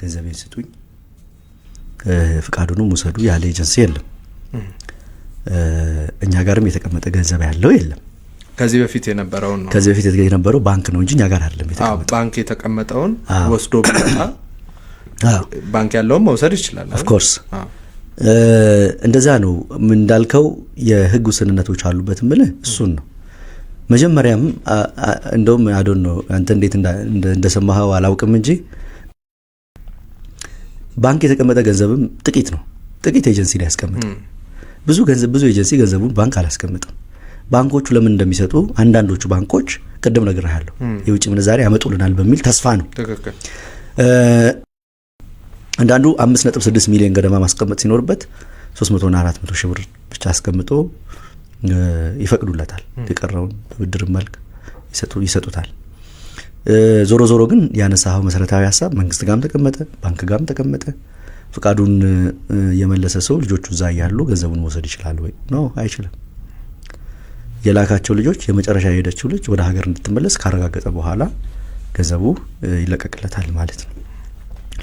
ገንዘቤን ስጡኝ ፍቃዱንም ውሰዱ ያለ ኤጀንሲ የለም። እኛ ጋርም የተቀመጠ ገንዘብ ያለው የለም። ከዚህ በፊት የነበረው ነው። ከዚህ በፊት የነበረው ባንክ ነው እንጂ እኛ ጋር አይደለም የተቀመጠው። ባንክ የተቀመጠውን ወስዶ ቢመጣ ባንክ ያለውን መውሰድ ይችላል። ኦፍ ኮርስ እንደዛ ነው። ምን እንዳልከው የህግ ውስንነቶች አሉበት ማለት እሱን ነው። መጀመሪያም እንደውም አዶን ነው አንተ እንዴት እንደሰማኸው አላውቅም እንጂ ባንክ የተቀመጠ ገንዘብም ጥቂት ነው። ጥቂት ኤጀንሲ ላይ ያስቀምጣል። ብዙ ኤጀንሲ ገንዘቡን ባንክ አላስቀምጥም። ባንኮቹ ለምን እንደሚሰጡ አንዳንዶቹ ባንኮች ቅድም ነግሬሃለሁ የውጭ ምንዛሪ ያመጡልናል በሚል ተስፋ ነው። ትክክል። አንዳንዱ 5.6 ሚሊዮን ገደማ ማስቀመጥ ሲኖርበት 300 እና 400 ሺህ ብር ብቻ አስቀምጦ ይፈቅዱለታል። የቀረውን በብድር መልክ ይሰጡታል። ዞሮ ዞሮ ግን ያነሳው መሰረታዊ ሐሳብ መንግስት ጋርም ተቀመጠ ባንክ ጋርም ተቀመጠ ፍቃዱን የመለሰ ሰው ልጆቹ እዛ ያሉ ገንዘቡን መውሰድ ይችላል ወይ? ነው አይችልም። የላካቸው ልጆች የመጨረሻ የሄደችው ልጅ ወደ ሀገር እንድትመለስ ካረጋገጠ በኋላ ገንዘቡ ይለቀቅለታል ማለት ነው።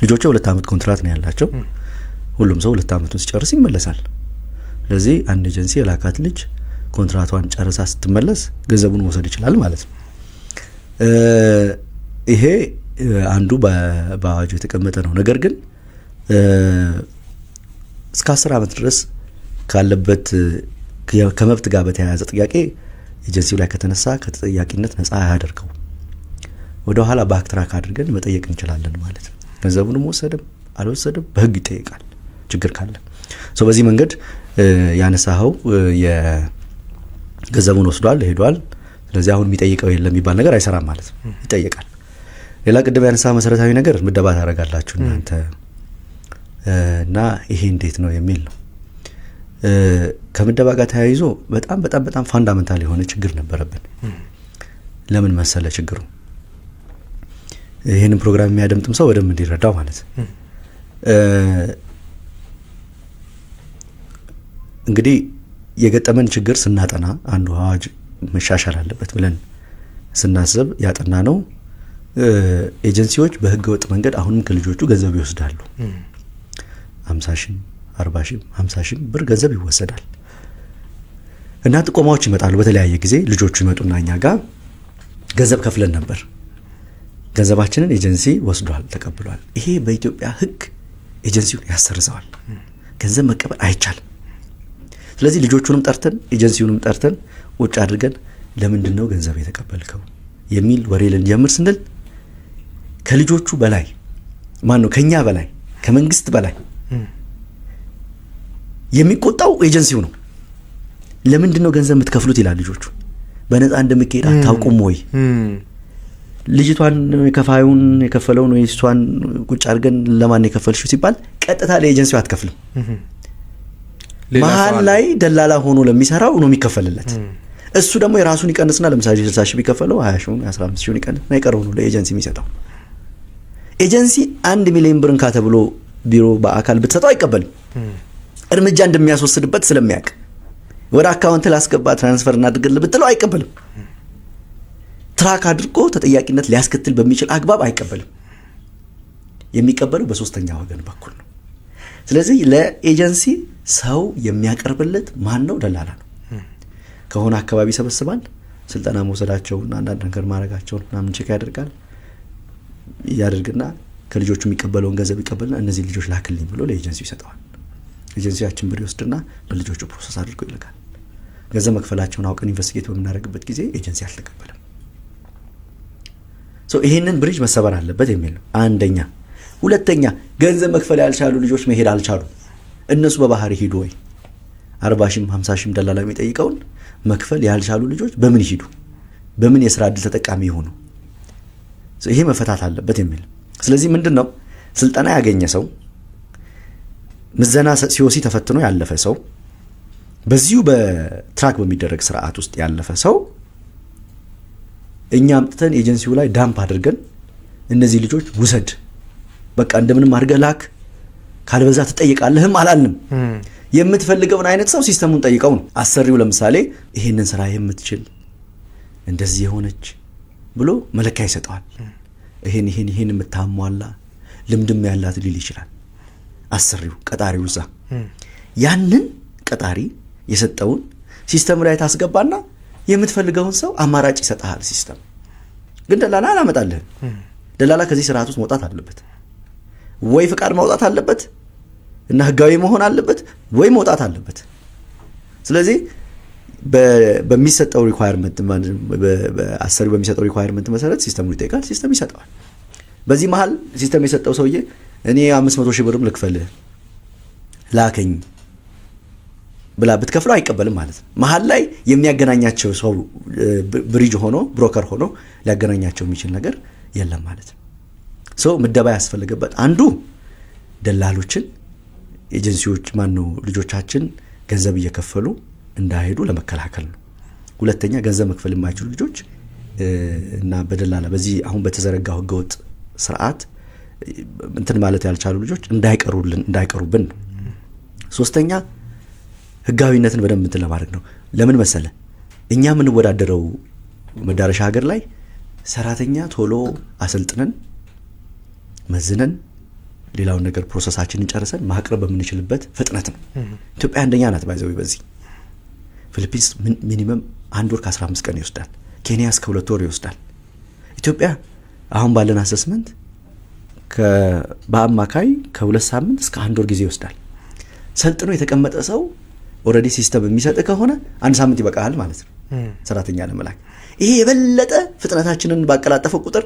ልጆቹ 2 አመት ኮንትራት ነው ያላቸው። ሁሉም ሰው 2 አመቱን ሲጨርስ ይመለሳል። ስለዚህ አንድ ኤጀንሲ የላካት ልጅ ኮንትራቷን ጨርሳ ስትመለስ ገንዘቡን መውሰድ ይችላል ማለት ነው። ይሄ አንዱ በአዋጁ የተቀመጠ ነው። ነገር ግን እስከ 10 አመት ድረስ ካለበት ከመብት ጋር በተያያዘ ጥያቄ ኤጀንሲው ላይ ከተነሳ ከተጠያቂነት ነፃ ያደርገው ወደ ኋላ ባክትራክ አድርገን መጠየቅ እንችላለን ማለት ነው። ገንዘቡንም ወሰደም አልወሰደም በህግ ይጠይቃል ችግር ካለ። በዚህ መንገድ ያነሳው የገንዘቡን ወስዷል ሄዷል፣ ስለዚህ አሁን የሚጠይቀው የለም የሚባል ነገር አይሰራም ማለት ነው። ይጠይቃል። ሌላ ቅድም ያነሳ መሰረታዊ ነገር ምደባ ታደርጋላችሁ እናንተ እና ይሄ እንዴት ነው የሚል ነው። ከምደባ ጋር ተያይዞ በጣም በጣም በጣም ፋንዳሜንታል የሆነ ችግር ነበረብን። ለምን መሰለ ችግሩ? ይሄንን ፕሮግራም የሚያደምጥም ሰው በደንብ እንዲረዳው ማለት እንግዲህ የገጠመን ችግር ስናጠና አንዱ አዋጅ መሻሻል አለበት ብለን ስናስብ ያጠና ነው ኤጀንሲዎች በህገ ወጥ መንገድ አሁንም ከልጆቹ ገንዘብ ይወስዳሉ። 50 ሺህ 40 ሺህ 50 ሺህ ብር ገንዘብ ይወሰዳል እና ጥቆማዎች ይመጣሉ። በተለያየ ጊዜ ልጆቹ ይመጡና እኛ ጋር ገንዘብ ከፍለን ነበር፣ ገንዘባችንን ኤጀንሲ ወስዷል ተቀብሏል። ይሄ በኢትዮጵያ ህግ ኤጀንሲውን ያሰርዘዋል። ገንዘብ መቀበል አይቻልም። ስለዚህ ልጆቹንም ጠርተን ኤጀንሲውንም ጠርተን ወጭ አድርገን ለምንድን ነው ገንዘብ የተቀበልከው የሚል ወሬ ልንጀምር ስንል ከልጆቹ በላይ ማን ነው ከኛ በላይ ከመንግስት በላይ የሚቆጣው ኤጀንሲው ነው። ለምንድን ነው ገንዘብ የምትከፍሉት ይላል። ልጆቹ በነፃ እንደምትሄድ አታውቁም ወይ? ልጅቷን የከፋዩን የከፈለውን ወይ እሷን ቁጭ አድርገን ለማን የከፈልሽው ሲባል ቀጥታ ለኤጀንሲው አትከፍልም። መሀል ላይ ደላላ ሆኖ ለሚሰራው ነው የሚከፈልለት። እሱ ደግሞ የራሱን ይቀንስና ለምሳሌ 60 ሺህ ቢከፈለው 20 ሺህ 15 ሺህ ይቀንስና የቀረው ነው ለኤጀንሲ የሚሰጠው። ኤጀንሲ 1 ሚሊዮን ብር እንካ ተብሎ ቢሮ በአካል ብትሰጠው አይቀበልም። እርምጃ እንደሚያስወስድበት ስለሚያውቅ ወደ አካውንት ላስገባ ትራንስፈር እናድርግልህ ብትለው አይቀበልም። ትራክ አድርጎ ተጠያቂነት ሊያስከትል በሚችል አግባብ አይቀበልም። የሚቀበለው በሶስተኛ ወገን በኩል ነው። ስለዚህ ለኤጀንሲ ሰው የሚያቀርብለት ማን ነው? ደላላ ነው። ከሆነ አካባቢ ሰበስባል፣ ስልጠና መውሰዳቸውና አንዳንድ ነገር ማድረጋቸውን ምናምን ቼክ ያደርግና ከልጆቹ የሚቀበለውን ገንዘብ ይቀበልና እነዚህ ልጆች ላክልኝ ብሎ ለኤጀንሲው ይሰጠዋል። ኤጀንሲያችን ብር ይወስድና ለልጆቹ ፕሮሰስ አድርጎ ይልካል። ገንዘብ መክፈላቸውን አውቀን ኢንቨስቲጌት በምናደርግበት ጊዜ ኤጀንሲ አልተቀበለም። ይሄንን ብሪጅ መሰበር አለበት የሚል ነው አንደኛ። ሁለተኛ ገንዘብ መክፈል ያልቻሉ ልጆች መሄድ አልቻሉ። እነሱ በባህር ሂዱ ወይ 40,000 50,000 ደላላ የሚጠይቀውን መክፈል ያልቻሉ ልጆች በምን ይሄዱ? በምን የሥራ ዕድል ተጠቃሚ ይሆኑ? ይሄ መፈታት አለበት የሚል። ስለዚህ ምንድነው ስልጠና ያገኘ ሰው ምዘና ሲኦሲ ተፈትኖ ያለፈ ሰው በዚሁ በትራክ በሚደረግ ስርዓት ውስጥ ያለፈ ሰው እኛ አምጥተን ኤጀንሲው ላይ ዳምፕ አድርገን እነዚህ ልጆች ውሰድ በቃ እንደምንም አድርገህ ላክ ካልበዛ ትጠይቃለህም አላልንም። የምትፈልገውን አይነት ሰው ሲስተሙን ጠይቀው ነው። አሰሪው ለምሳሌ ይሄንን ስራ የምትችል እንደዚህ የሆነች ብሎ መለኪያ ይሰጠዋል። ይሄን የምታሟላ ልምድም ያላት ሊል ይችላል አሰሪው ቀጣሪው። እዛ ያንን ቀጣሪ የሰጠውን ሲስተም ላይ ታስገባና የምትፈልገውን ሰው አማራጭ ይሰጣል ሲስተም። ግን ደላላ አላመጣልህም። ደላላ ከዚህ ስርዓት ውስጥ መውጣት አለበት። ወይ ፍቃድ ማውጣት አለበት እና ህጋዊ መሆን አለበት ወይ መውጣት አለበት። ስለዚህ በሚሰጠው ሪኳየርመንት በአሰሪው በሚሰጠው ሪኳየርመንት መሰረት ሲስተሙ ይጠይቃል፣ ሲስተም ይሰጠዋል። በዚህ መሃል ሲስተም የሰጠው ሰውዬ እኔ 500,000 ብርም ልክፈልህ ላከኝ ብላ ብትከፍለው አይቀበልም ማለት ነው። መሃል ላይ የሚያገናኛቸው ሰው ብሪጅ ሆኖ ብሮከር ሆኖ ሊያገናኛቸው የሚችል ነገር የለም ማለት ነው። ሰው ምደባ ያስፈልገበት አንዱ ደላሎችን ኤጀንሲዎች ልጆቻችን ገንዘብ እየከፈሉ እንዳይሄዱ ለመከላከል ነው። ሁለተኛ ገንዘብ መክፈል የማይችሉ ልጆች እና በደላላ በዚህ አሁን በተዘረጋው ህገወጥ ስርዓት እንትን ማለት ያልቻሉ ልጆች እንዳይቀሩብን ነው። ሶስተኛ ህጋዊነትን በደንብ እንትን ለማድረግ ነው። ለምን መሰለ እኛ የምንወዳደረው መዳረሻ ሀገር ላይ ሰራተኛ ቶሎ አሰልጥነን መዝነን ሌላውን ነገር ፕሮሰሳችንን ጨርሰን ማቅረብ በምንችልበት ፍጥነት ነው። ኢትዮጵያ አንደኛ ናት ባይዘው በዚህ። ፊሊፒንስ ሚኒመም 1 ወር ከ15 ቀን ይወስዳል። ኬንያ እስከ 2 ወር ይወስዳል። ኢትዮጵያ አሁን ባለን አሰስመንት በአማካይ ከ2 ሳምንት እስከ 1 ወር ጊዜ ይወስዳል። ሰልጥኖ የተቀመጠ ሰው ኦሬዲ ሲስተም የሚሰጥ ከሆነ 1 ሳምንት ይበቃል ማለት ነው ሰራተኛ ለመላክ። ይሄ የበለጠ ፍጥነታችንን ባቀላጠፈው ቁጥር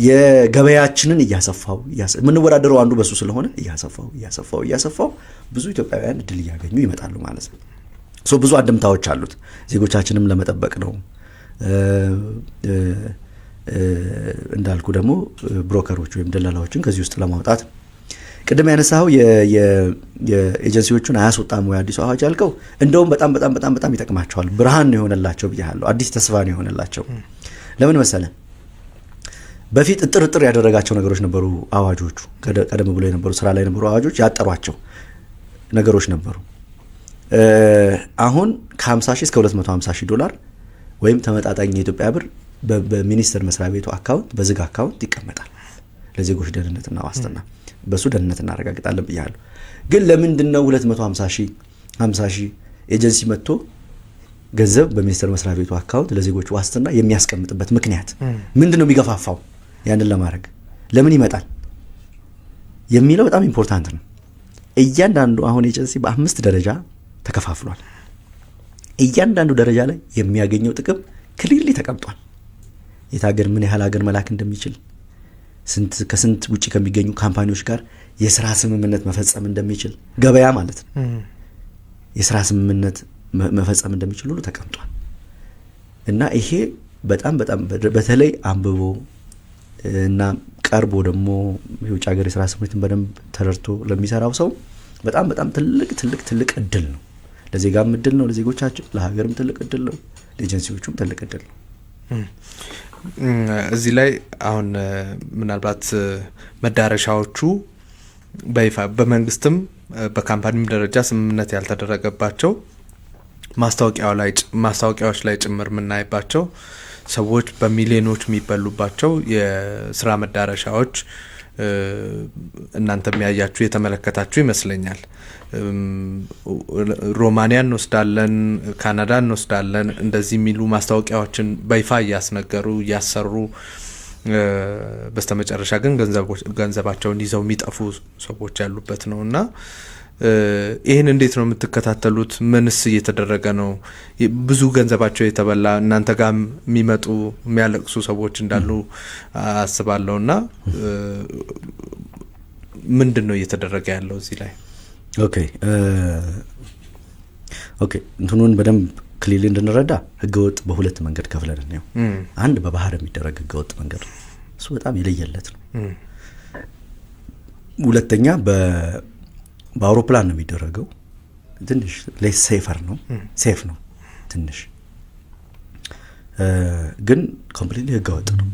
የገበያችንን እያሰፋው የምንወዳደረው አንዱ በሱ ስለሆነ እያሰፋው ብዙ ኢትዮጵያውያን እድል እያገኙ ይመጣሉ ማለት ነው። ብዙ አድምታዎች አሉት። ዜጎቻችንም ለመጠበቅ ነው። እንዳልኩ ደግሞ ብሮከሮች ወይም ደላላዎችን ከዚህ ውስጥ ለማውጣት ቅድም ያነሳው የኤጀንሲዎቹን አያስወጣም ወይ አዲሱ አዋጅ ያልከው እንደውም በጣም ይጠቅማቸዋል። ብርሃን ነው የሆነላቸው ብያለሁ። አዲስ ተስፋ ነው የሆነላቸው። ለምን መሰለ በፊት ጥርጥር ያደረጋቸው ነገሮች ነበሩ። አዋጆቹ ቀደም ብሎ የነበሩ ስራ ላይ የነበሩ አዋጆች ያጠሯቸው ነገሮች ነበሩ። አሁን ከ50,000 እስከ $250,000 ወይም ተመጣጣኝ የኢትዮጵያ ብር በሚኒስቴር መስሪያ ቤቱ አካውንት በዝግ አካውንት ይቀመጣል ለዜጎች ደህንነትና ዋስትና። በሱ ደህንነት እናረጋግጣለን ብያለሁ። ግን ለምንድነው 250,000 50,000 ኤጀንሲ መጥቶ ገንዘብ በሚኒስቴር መስሪያ ቤቱ አካውንት ለዜጎች ዋስትና የሚያስቀምጥበት ምክንያት ምንድነው? የሚገፋፋው ያንን ለማድረግ ለምን ይመጣል የሚለው በጣም ኢምፖርታንት ነው። እያንዳንዱ አሁን ኤጀንሲ በ5 ደረጃ ተከፋፍሏል። እያንዳንዱ ደረጃ ላይ የሚያገኘው ጥቅም ክሊርሊ ተቀምጧል። የታገር ምን ያህል ሀገር መላክ እንደሚችል ከስንት ውጪ ከሚገኙ ካምፓኒዎች ጋር የሥራ ስምምነት መፈጸም እንደሚችል ገበያ ማለት ነው የሥራ ስምምነት መፈጸም እንደሚችል ሁሉ ተቀምጧል። እና ይሄ በጣም በተለይ አንብቦ እና ቀርቦ ደግሞ የውጭ ሀገር የሥራ ስምምነትን በደንብ ተረድቶ ለሚሰራው ሰው በጣም ትልቅ እድል ነው። ለዜጋም እድል ነው፣ ለዜጎቻችን ለሀገርም ትልቅ እድል ነው፣ ለኤጀንሲዎቹም ትልቅ እድል ነው። እዚህ ላይ አሁን ምናልባት መዳረሻዎቹ በይፋ በመንግስትም በካምፓኒም ደረጃ ስምምነት ያልተደረገባቸው ማስታወቂያዎች ላይ ጭምር የምናይባቸው ሰዎች በሚሊዮኖች የሚበሉባቸው የስራ መዳረሻዎች እናንተ የሚያያችሁ የተመለከታችሁ ይመስለኛል። ሮማኒያ እንወስዳለን፣ ካናዳ እንወስዳለን፣ እንደዚህ የሚሉ ማስታወቂያዎችን በይፋ እያስነገሩ እያሰሩ በስተመጨረሻ ግን ገንዘባቸውን ይዘው የሚጠፉ ሰዎች ያሉበት ነው እና ይህን እንዴት ነው የምትከታተሉት? ምንስ እየተደረገ ነው? ብዙ ገንዘባቸው የተበላ እናንተ ጋር የሚመጡ የሚያለቅሱ ሰዎች እንዳሉ አስባለሁ እና ምንድነው እየተደረገ ያለው እዚህ ላይ? ኦኬ እንትኑን በደንብ ክሊል እንድንረዳ ህገወጥ በሁለት መንገድ ከፍለን ነው። አንድ በባህር የሚደረግ ህገወጥ መንገድ እሱ በጣም የለየለት ነው። ሁለተኛ በአውሮፕላን ነው የሚደረገው። ትንሽ ሌስ ሴፈር ነው፣ ሴፍ ነው ትንሽ፣ ግን ኮምፕሊትሊ ህገወጥ ነው።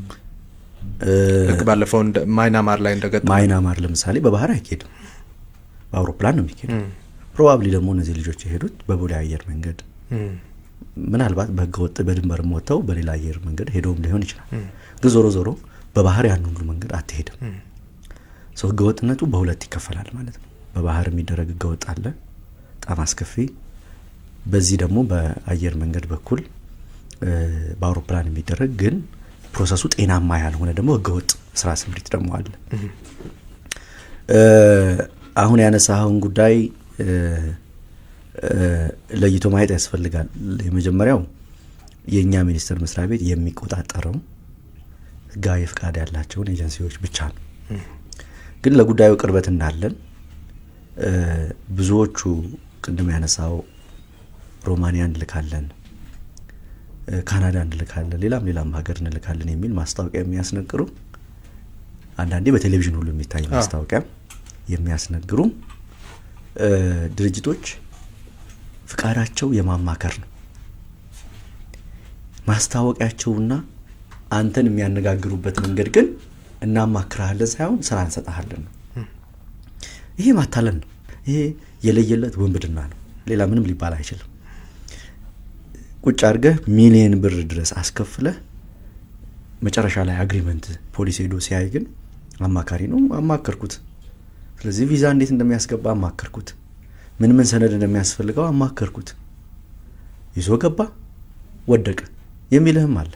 ልክ ባለፈው ማይናማር ላይ እንደገጠመው ማይናማር ለምሳሌ በባህር አይሄድም፣ በአውሮፕላን ነው የሚሄደው። ፕሮባብሊ ደግሞ እነዚህ ልጆች የሄዱት በቦሌ አየር መንገድ ምናልባት በህገወጥ በድንበርም ወጥተው በሌላ አየር መንገድ ሄደውም ሊሆን ይችላል። ግን ዞሮ ዞሮ በባህር ያን ሁሉ መንገድ አትሄድም። ሰው ህገወጥነቱ በሁለት ይከፈላል ማለት ነው። በባህር የሚደረግ ህገወጥ አለ፣ በጣም አስከፊ። በዚህ ደግሞ በአየር መንገድ በኩል በአውሮፕላን የሚደረግ ግን ፕሮሰሱ ጤናማ ያልሆነ ደግሞ ህገወጥ ስራ ስምሪት ደግሞ አለ። አሁን ያነሳኸውን ጉዳይ ለይቶ ማየት ያስፈልጋል። የመጀመሪያው የኛ ሚኒስቴር መስሪያ ቤት የሚቆጣጠረው ህጋዊ ፍቃድ ያላቸውን ኤጀንሲዎች ብቻ ነው። ግን ለጉዳዩ ቅርበት እንዳለን ብዙዎቹ ቅድም ያነሳው ሮማኒያ እንልካለን፣ ካናዳ እንልካለን፣ ሌላም ሀገር እንልካለን የሚል ማስታወቂያ የሚያስነግሩ አንዳንዴ በቴሌቪዥን ሁሉ የሚታይ ማስታወቂያ የሚያስነግሩ ድርጅቶች ፍቃዳቸው የማማከር ነው። ማስታወቂያቸውና አንተን የሚያነጋግሩበት መንገድ ግን እናማክራለን ሳይሆን ስራ እንሰጣለን ነው። ይሄ ማታለን ነው። ይሄ የለየለት ወንብድና ነው። ሌላ ምንም ሊባል አይችልም። ቁጭ አድርገህ ሚሊየን ብር ድረስ አስከፍለህ መጨረሻ ላይ አግሪመንት ፖሊስ ሄዶ ሲያይ ግን አማካሪ ነው አማከርኩት፣ ስለዚህ ቪዛ እንዴት እንደሚያስገባ አማከርኩት፣ ምን ሰነድ እንደሚያስፈልገው አማከርኩት፣ ይዞ ገባ ወደቀ የሚልህም አለ።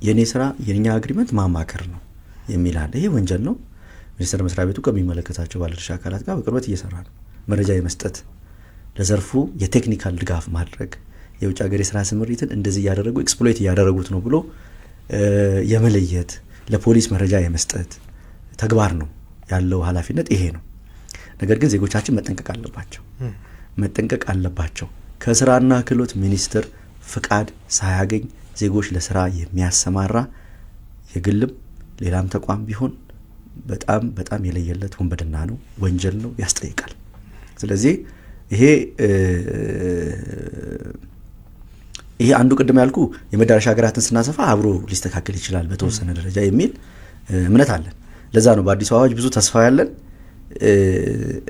የኔ ስራ የኛ አግሪመንት ማማከር ነው የሚል አለ። ይሄ ወንጀል ነው። ሚኒስቴር መስሪያ ቤቱ ከሚመለከታቸው ባለድርሻ አካላት ጋር በቅርበት እየሰራ ነው። መረጃ የመስጠት ለዘርፉ የቴክኒካል ድጋፍ ማድረግ፣ የውጭ ሀገር የስራ ስምሪትን እንደዚህ እያደረጉ ኤክስፕሎይት እያደረጉት ነው ብሎ የመለየት ለፖሊስ መረጃ የመስጠት ተግባር ነው ያለው። ኃላፊነት ይሄ ነው። ነገር ግን ዜጎቻችን መጠንቀቅ አለባቸው። ከስራና ክህሎት ሚኒስቴር ፍቃድ ሳያገኝ ዜጎች ለስራ የሚያሰማራ የግልም ሌላም ተቋም ቢሆን በጣም የለየለት ወንበድና ነው፣ ወንጀል ነው፣ ያስጠይቃል። ስለዚህ ይሄ አንዱ ቅድም ያልኩ የመዳረሻ ሀገራትን ስናሰፋ አብሮ ሊስተካከል ይችላል በተወሰነ ደረጃ የሚል እምነት አለን። ለዛ ነው በአዲስ አዋጅ ብዙ ተስፋ ያለን።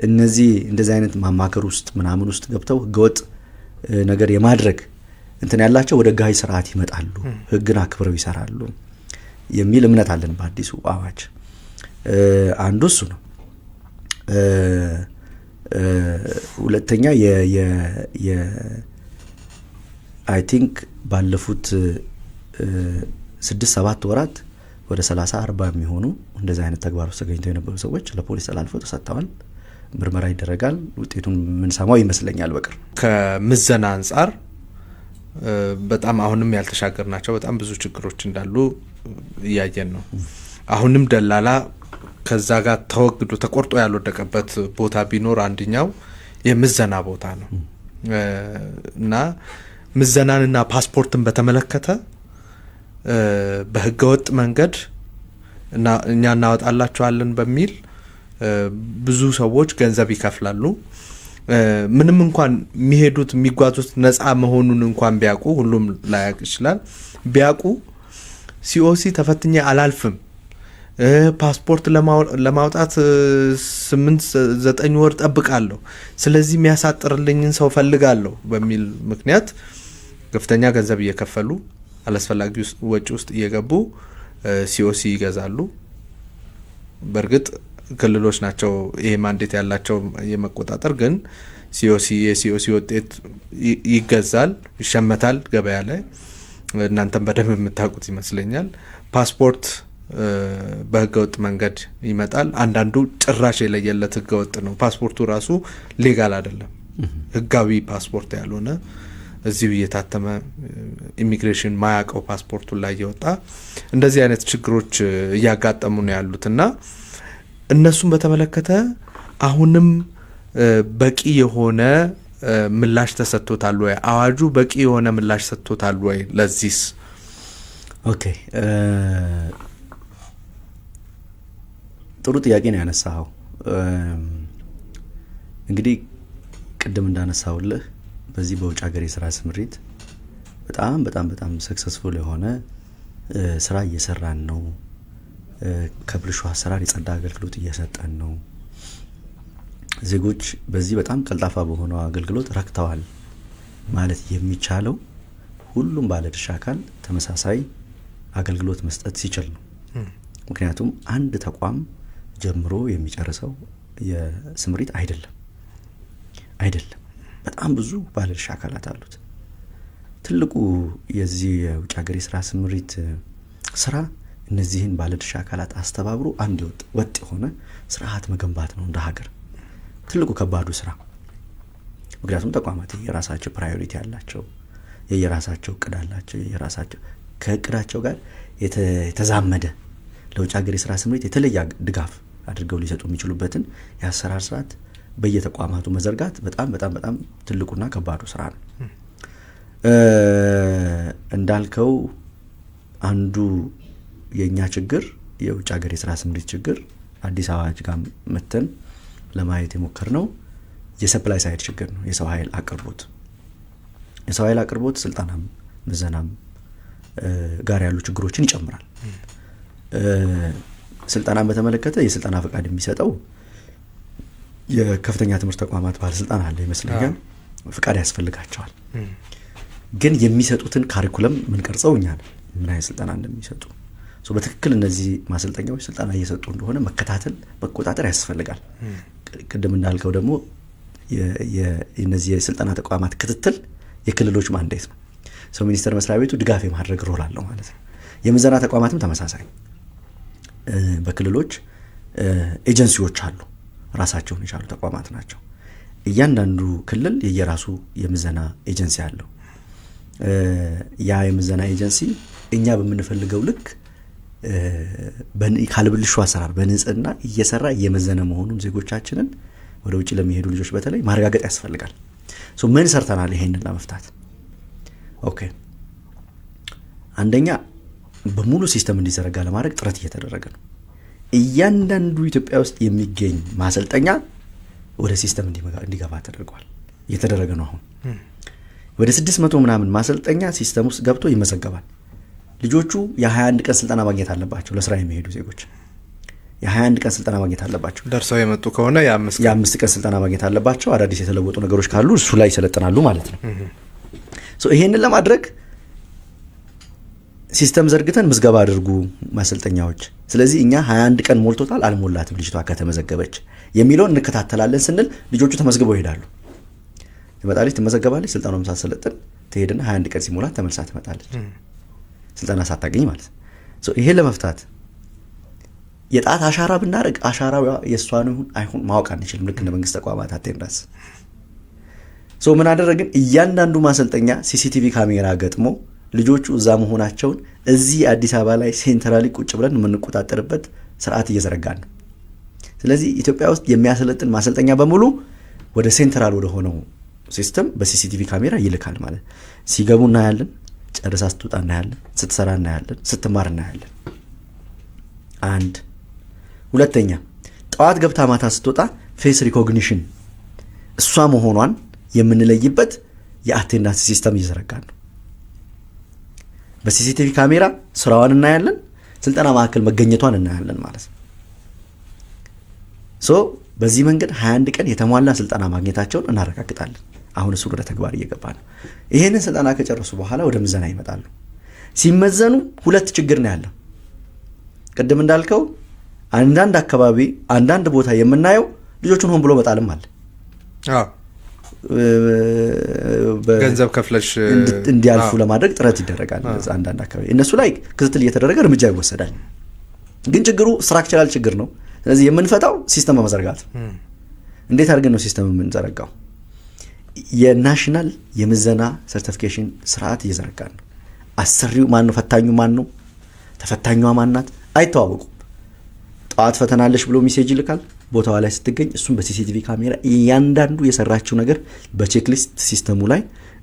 እንደዚህ አይነት ማማከር ውስጥ ምናምን ውስጥ ገብተው ህገወጥ ነገር የማድረግ እንትን ያላቸው ወደ ህጋዊ ስርዓት ይመጣሉ፣ ህግን አክብረው ይሰራሉ የሚል እምነት አለን በአዲሱ አዋጅ። አንዱ እሱ ነው። ሁለተኛ አይ ቲንክ ባለፉት 6-7 ወራት ወደ 30-40 የሚሆኑ እንደዚህ አይነት ተግባር ውስጥ ተገኝተው የነበሩ ሰዎች ለፖሊስ ተላልፈው ተሰጥተዋል። ምርመራ ይደረጋል። ውጤቱን ምንሰማው ይመስለኛል በቅርብ። ከምዘና አንጻር በጣም አሁንም ያልተሻገርናቸው በጣም ብዙ ችግሮች እንዳሉ እያየን ነው። አሁንም ደላላ ከዛ ጋር ተወግዶ ተቆርጦ ያልወደቀበት ቦታ ቢኖር አንደኛው የምዘና ቦታ ነው እና ምዘናንና ፓስፖርትን በተመለከተ በህገወጥ መንገድ እና እኛ እናወጣላቸዋለን በሚል ብዙ ሰዎች ገንዘብ ይከፍላሉ። ምንም እንኳን የሚሄዱት የሚጓዙት ነፃ መሆኑን እንኳን ቢያውቁ፣ ሁሉም ላያውቅ ይችላል፣ ቢያውቁ ሲኦሲ ተፈትኜ አላልፍም፣ ፓስፖርት ለማውጣት 8-9 ወር ጠብቃለሁ፣ ስለዚህ የሚያሳጥርልኝን ሰው ፈልጋለሁ በሚል ምክንያት ከፍተኛ ገንዘብ እየከፈሉ አላስፈላጊ ወጪ ውስጥ እየገቡ ሲኦሲ ይገዛሉ። በእርግጥ ክልሎች ናቸው ይሄ ማንዴት ያላቸው የመቆጣጠር፣ ግን የሲኦሲ ውጤት ይገዛል፣ ይሸመታል ገበያ ላይ። እናንተም በደንብ የምታውቁት ይመስለኛል። ፓስፖርት በህገወጥ መንገድ ይመጣል። አንዳንዱ ጭራሽ የለየለት ህገወጥ ነው። ፓስፖርቱ ራሱ ሌጋል አይደለም፣ ህጋዊ ፓስፖርት ያልሆነ እዚሁ እየታተመ ኢሚግሬሽን ማያውቀው ፓስፖርቱ ላይ እየወጣ እንደዚህ አይነት ችግሮች እያጋጠሙ ነው ያሉትና እነሱን በተመለከተ አሁንም በቂ የሆነ ምላሽ ተሰጥቶታል ወይ? አዋጁ በቂ የሆነ ምላሽ ሰጥቶታል ወይ ለዚህስ? ኦኬ ጥሩ ጥያቄ ነው ያነሳኸው። እንግዲህ ቅድም እንዳነሳውልህ በዚህ በውጭ ሀገር የስራ ስምሪት በጣም በጣም በጣም ሰክሰስፉል የሆነ ስራ እየሰራን ነው። ከብልሹ አሰራር የጸዳ አገልግሎት እየሰጠን ነው። ዜጎች በዚህ በጣም ቀልጣፋ በሆነው አገልግሎት ረክተዋል ማለት የሚቻለው ሁሉም ባለድርሻ አካል ተመሳሳይ አገልግሎት መስጠት ሲችል ነው። ምክንያቱም አንድ ተቋም ጀምሮ የሚጨርሰው የስምሪት አይደለም። በጣም ብዙ ባለድርሻ አካላት አሉት። ትልቁ የዚህ የውጭ ሀገር የስራ ስምሪት ስራ እነዚህን ባለድርሻ አካላት አስተባብሮ አንድ ወጥ የሆነ ስርዓት መገንባት ነው እንደ ሀገር ትልቁ ከባዱ ስራ። ምክንያቱም ተቋማት የራሳቸው ፕራዮሪቲ ያላቸው፣ የራሳቸው እቅድ አላቸው፣ የራሳቸው ከእቅዳቸው ጋር የተዛመደ ለውጭ ሀገር የስራ ስምሪት የተለየ ድጋፍ አድርገው ሊሰጡ የሚችሉበትን የአሰራር ስርዓት በየተቋማቱ መዘርጋት በጣም በጣም በጣም ትልቁና ከባዱ ስራ ነው። እንዳልከው አንዱ የኛ ችግር የውጭ ሀገር የስራ ስምሪት ችግር አዲስ አዋጅ ጋር መተን ለማየት የሞከርነው የሰፕላይ ሳይድ ችግር ነው። የሰው ኃይል አቅርቦት ስልጠናም ምዘናም ጋር ያሉ ችግሮችን ይጨምራል። ስልጠናን በተመለከተ የስልጠና ፈቃድ የሚሰጠው የከፍተኛ ትምህርት ተቋማት ባለስልጣን አለ ይመስለኛል። ፈቃድ ያስፈልጋቸዋል። ግን የሚሰጡትን ካሪኩለም ምን ቀርጸው እኛ ምን አይነት ስልጠና እንደሚሰጡ በትክክል እነዚህ ማሰልጠኛዎች ስልጠና እየሰጡ እንደሆነ መከታተል መቆጣጠር ያስፈልጋል። ቅድም እንዳልከው ደግሞ የነዚህ የስልጠና ተቋማት ክትትል የክልሎች ማንዴት ነው። ሚኒስቴር መስሪያ ቤቱ ድጋፍ የማድረግ ሮል አለው ማለት ነው። የምዘና ተቋማትም ተመሳሳይ በክልሎች ኤጀንሲዎች አሉ፣ ራሳቸውን የቻሉ ተቋማት ናቸው። እያንዳንዱ ክልል የየራሱ የምዘና ኤጀንሲ አለው። ያ የምዘና ኤጀንሲ እኛ በምንፈልገው ልክ ካልብልሹ አሰራር በንጽህና እየሰራ እየመዘነ መሆኑን ዜጎቻችንን ወደ ውጭ ለሚሄዱ ልጆች በተለይ ማረጋገጥ ያስፈልጋል። ምን ሰርተናል ይሄንን ለመፍታት? ኦኬ አንደኛ በሙሉ ሲስተም እንዲዘረጋ ለማድረግ ጥረት እየተደረገ ነው። እያንዳንዱ ኢትዮጵያ ውስጥ የሚገኝ ማሰልጠኛ ወደ ሲስተም እንዲገባ ተደርጓል፣ እየተደረገ ነው። አሁን ወደ 600 ምናምን ማሰልጠኛ ሲስተም ውስጥ ገብቶ ይመዘገባል። ልጆቹ የ21 ቀን ስልጠና ማግኘት አለባቸው። ለስራ የሚሄዱ ዜጎች የ21 ቀን ስልጠና ማግኘት አለባቸው። ደርሰው የመጡ ከሆነ የ5 ቀን ስልጠና ማግኘት አለባቸው። አዳዲስ የተለወጡ ነገሮች ካሉ እሱ ላይ ይሰለጥናሉ ማለት ነው። ይሄንን ለማድረግ ሲስተም ዘርግተን ምዝገባ አድርጉ ማሰልጠኛዎች። ስለዚህ እኛ 21 ቀን ሞልቶታል አልሞላትም ልጅቷ ከተመዘገበች የሚለውን እንከታተላለን ስንል ልጆቹ ተመዝግበው ይሄዳሉ። ትመጣለች፣ ትመዘገባለች፣ ስልጠናውን ሳትሰለጥን ትሄድና 21 ቀን ሲሞላት ተመልሳ ትመጣለች፣ ስልጠና ሳታገኝ ማለት ነው። ይሄን ለመፍታት የጣት አሻራ ብናደርግ አሻራው የእሷ ነው አይሁን ማወቅ አንችልም። ልክ እንደ መንግስት ተቋማት አቴንዳንስ ምን አደረግን? እያንዳንዱ ማሰልጠኛ ሲሲቲቪ ካሜራ ገጥሞ ልጆቹ እዛ መሆናቸውን እዚህ አዲስ አበባ ላይ ሴንትራሊ ቁጭ ብለን የምንቆጣጠርበት ስርዓት እየዘረጋን ነው። ስለዚህ ኢትዮጵያ ውስጥ የሚያሰለጥን ማሰልጠኛ በሙሉ ወደ ሴንትራል ወደ ሆነው ሲስተም በሲሲቲቪ ካሜራ ይልካል ማለት። ሲገቡ እናያለን፣ ጨርሳ ስትወጣ እናያለን፣ ስትሰራ እናያለን፣ ስትማር እናያለን። አንድ ሁለተኛ ጠዋት ገብታ ማታ ስትወጣ ፌስ ሪኮግኒሽን እሷ መሆኗን የምንለይበት የአቴንዳንስ ሲስተም እየዘረጋን ነው። በሲሲቲቪ ካሜራ ስራዋን እናያለን፣ ስልጠና ማዕከል መገኘቷን እናያለን ማለት ነው። በዚህ መንገድ 21 ቀን የተሟላ ስልጠና ማግኘታቸውን እናረጋግጣለን። አሁን እሱ ወደ ተግባር እየገባ ነው። ይሄንን ስልጠና ከጨረሱ በኋላ ወደ ምዘና ይመጣሉ። ሲመዘኑ ሁለት ችግር ነው ያለው። ቅድም እንዳልከው አንዳንድ አካባቢ አንዳንድ ቦታ የምናየው ልጆቹን ሆን ብሎ መጣልም አለ። ገንዘብ ከፍለሽ እንዲያልፉ ለማድረግ ጥረት ይደረጋል። አንዳንድ አካባቢ እነሱ ላይ ክትትል እየተደረገ እርምጃ ይወሰዳል። ግን ችግሩ ስትራክቸራል ችግር ነው። ስለዚህ የምንፈታው ሲስተም በመዘርጋት እንዴት አድርገን ነው ሲስተም የምንዘረጋው? የናሽናል የምዘና ሰርቲፊኬሽን ስርዓት እየዘረጋን ነው። አሰሪው ማን ነው? ፈታኙ ማን ነው? ተፈታኟ ማን ናት? አይተዋወቁም። ጠዋት ፈተናለሽ ብሎ ሜሴጅ ይልካል። ቦታዋ ላይ ስትገኝ እሱም በሲሲቲቪ ካሜራ እያንዳንዱ የሰራችው ነገር በቼክሊስት ሲስተሙ ላይ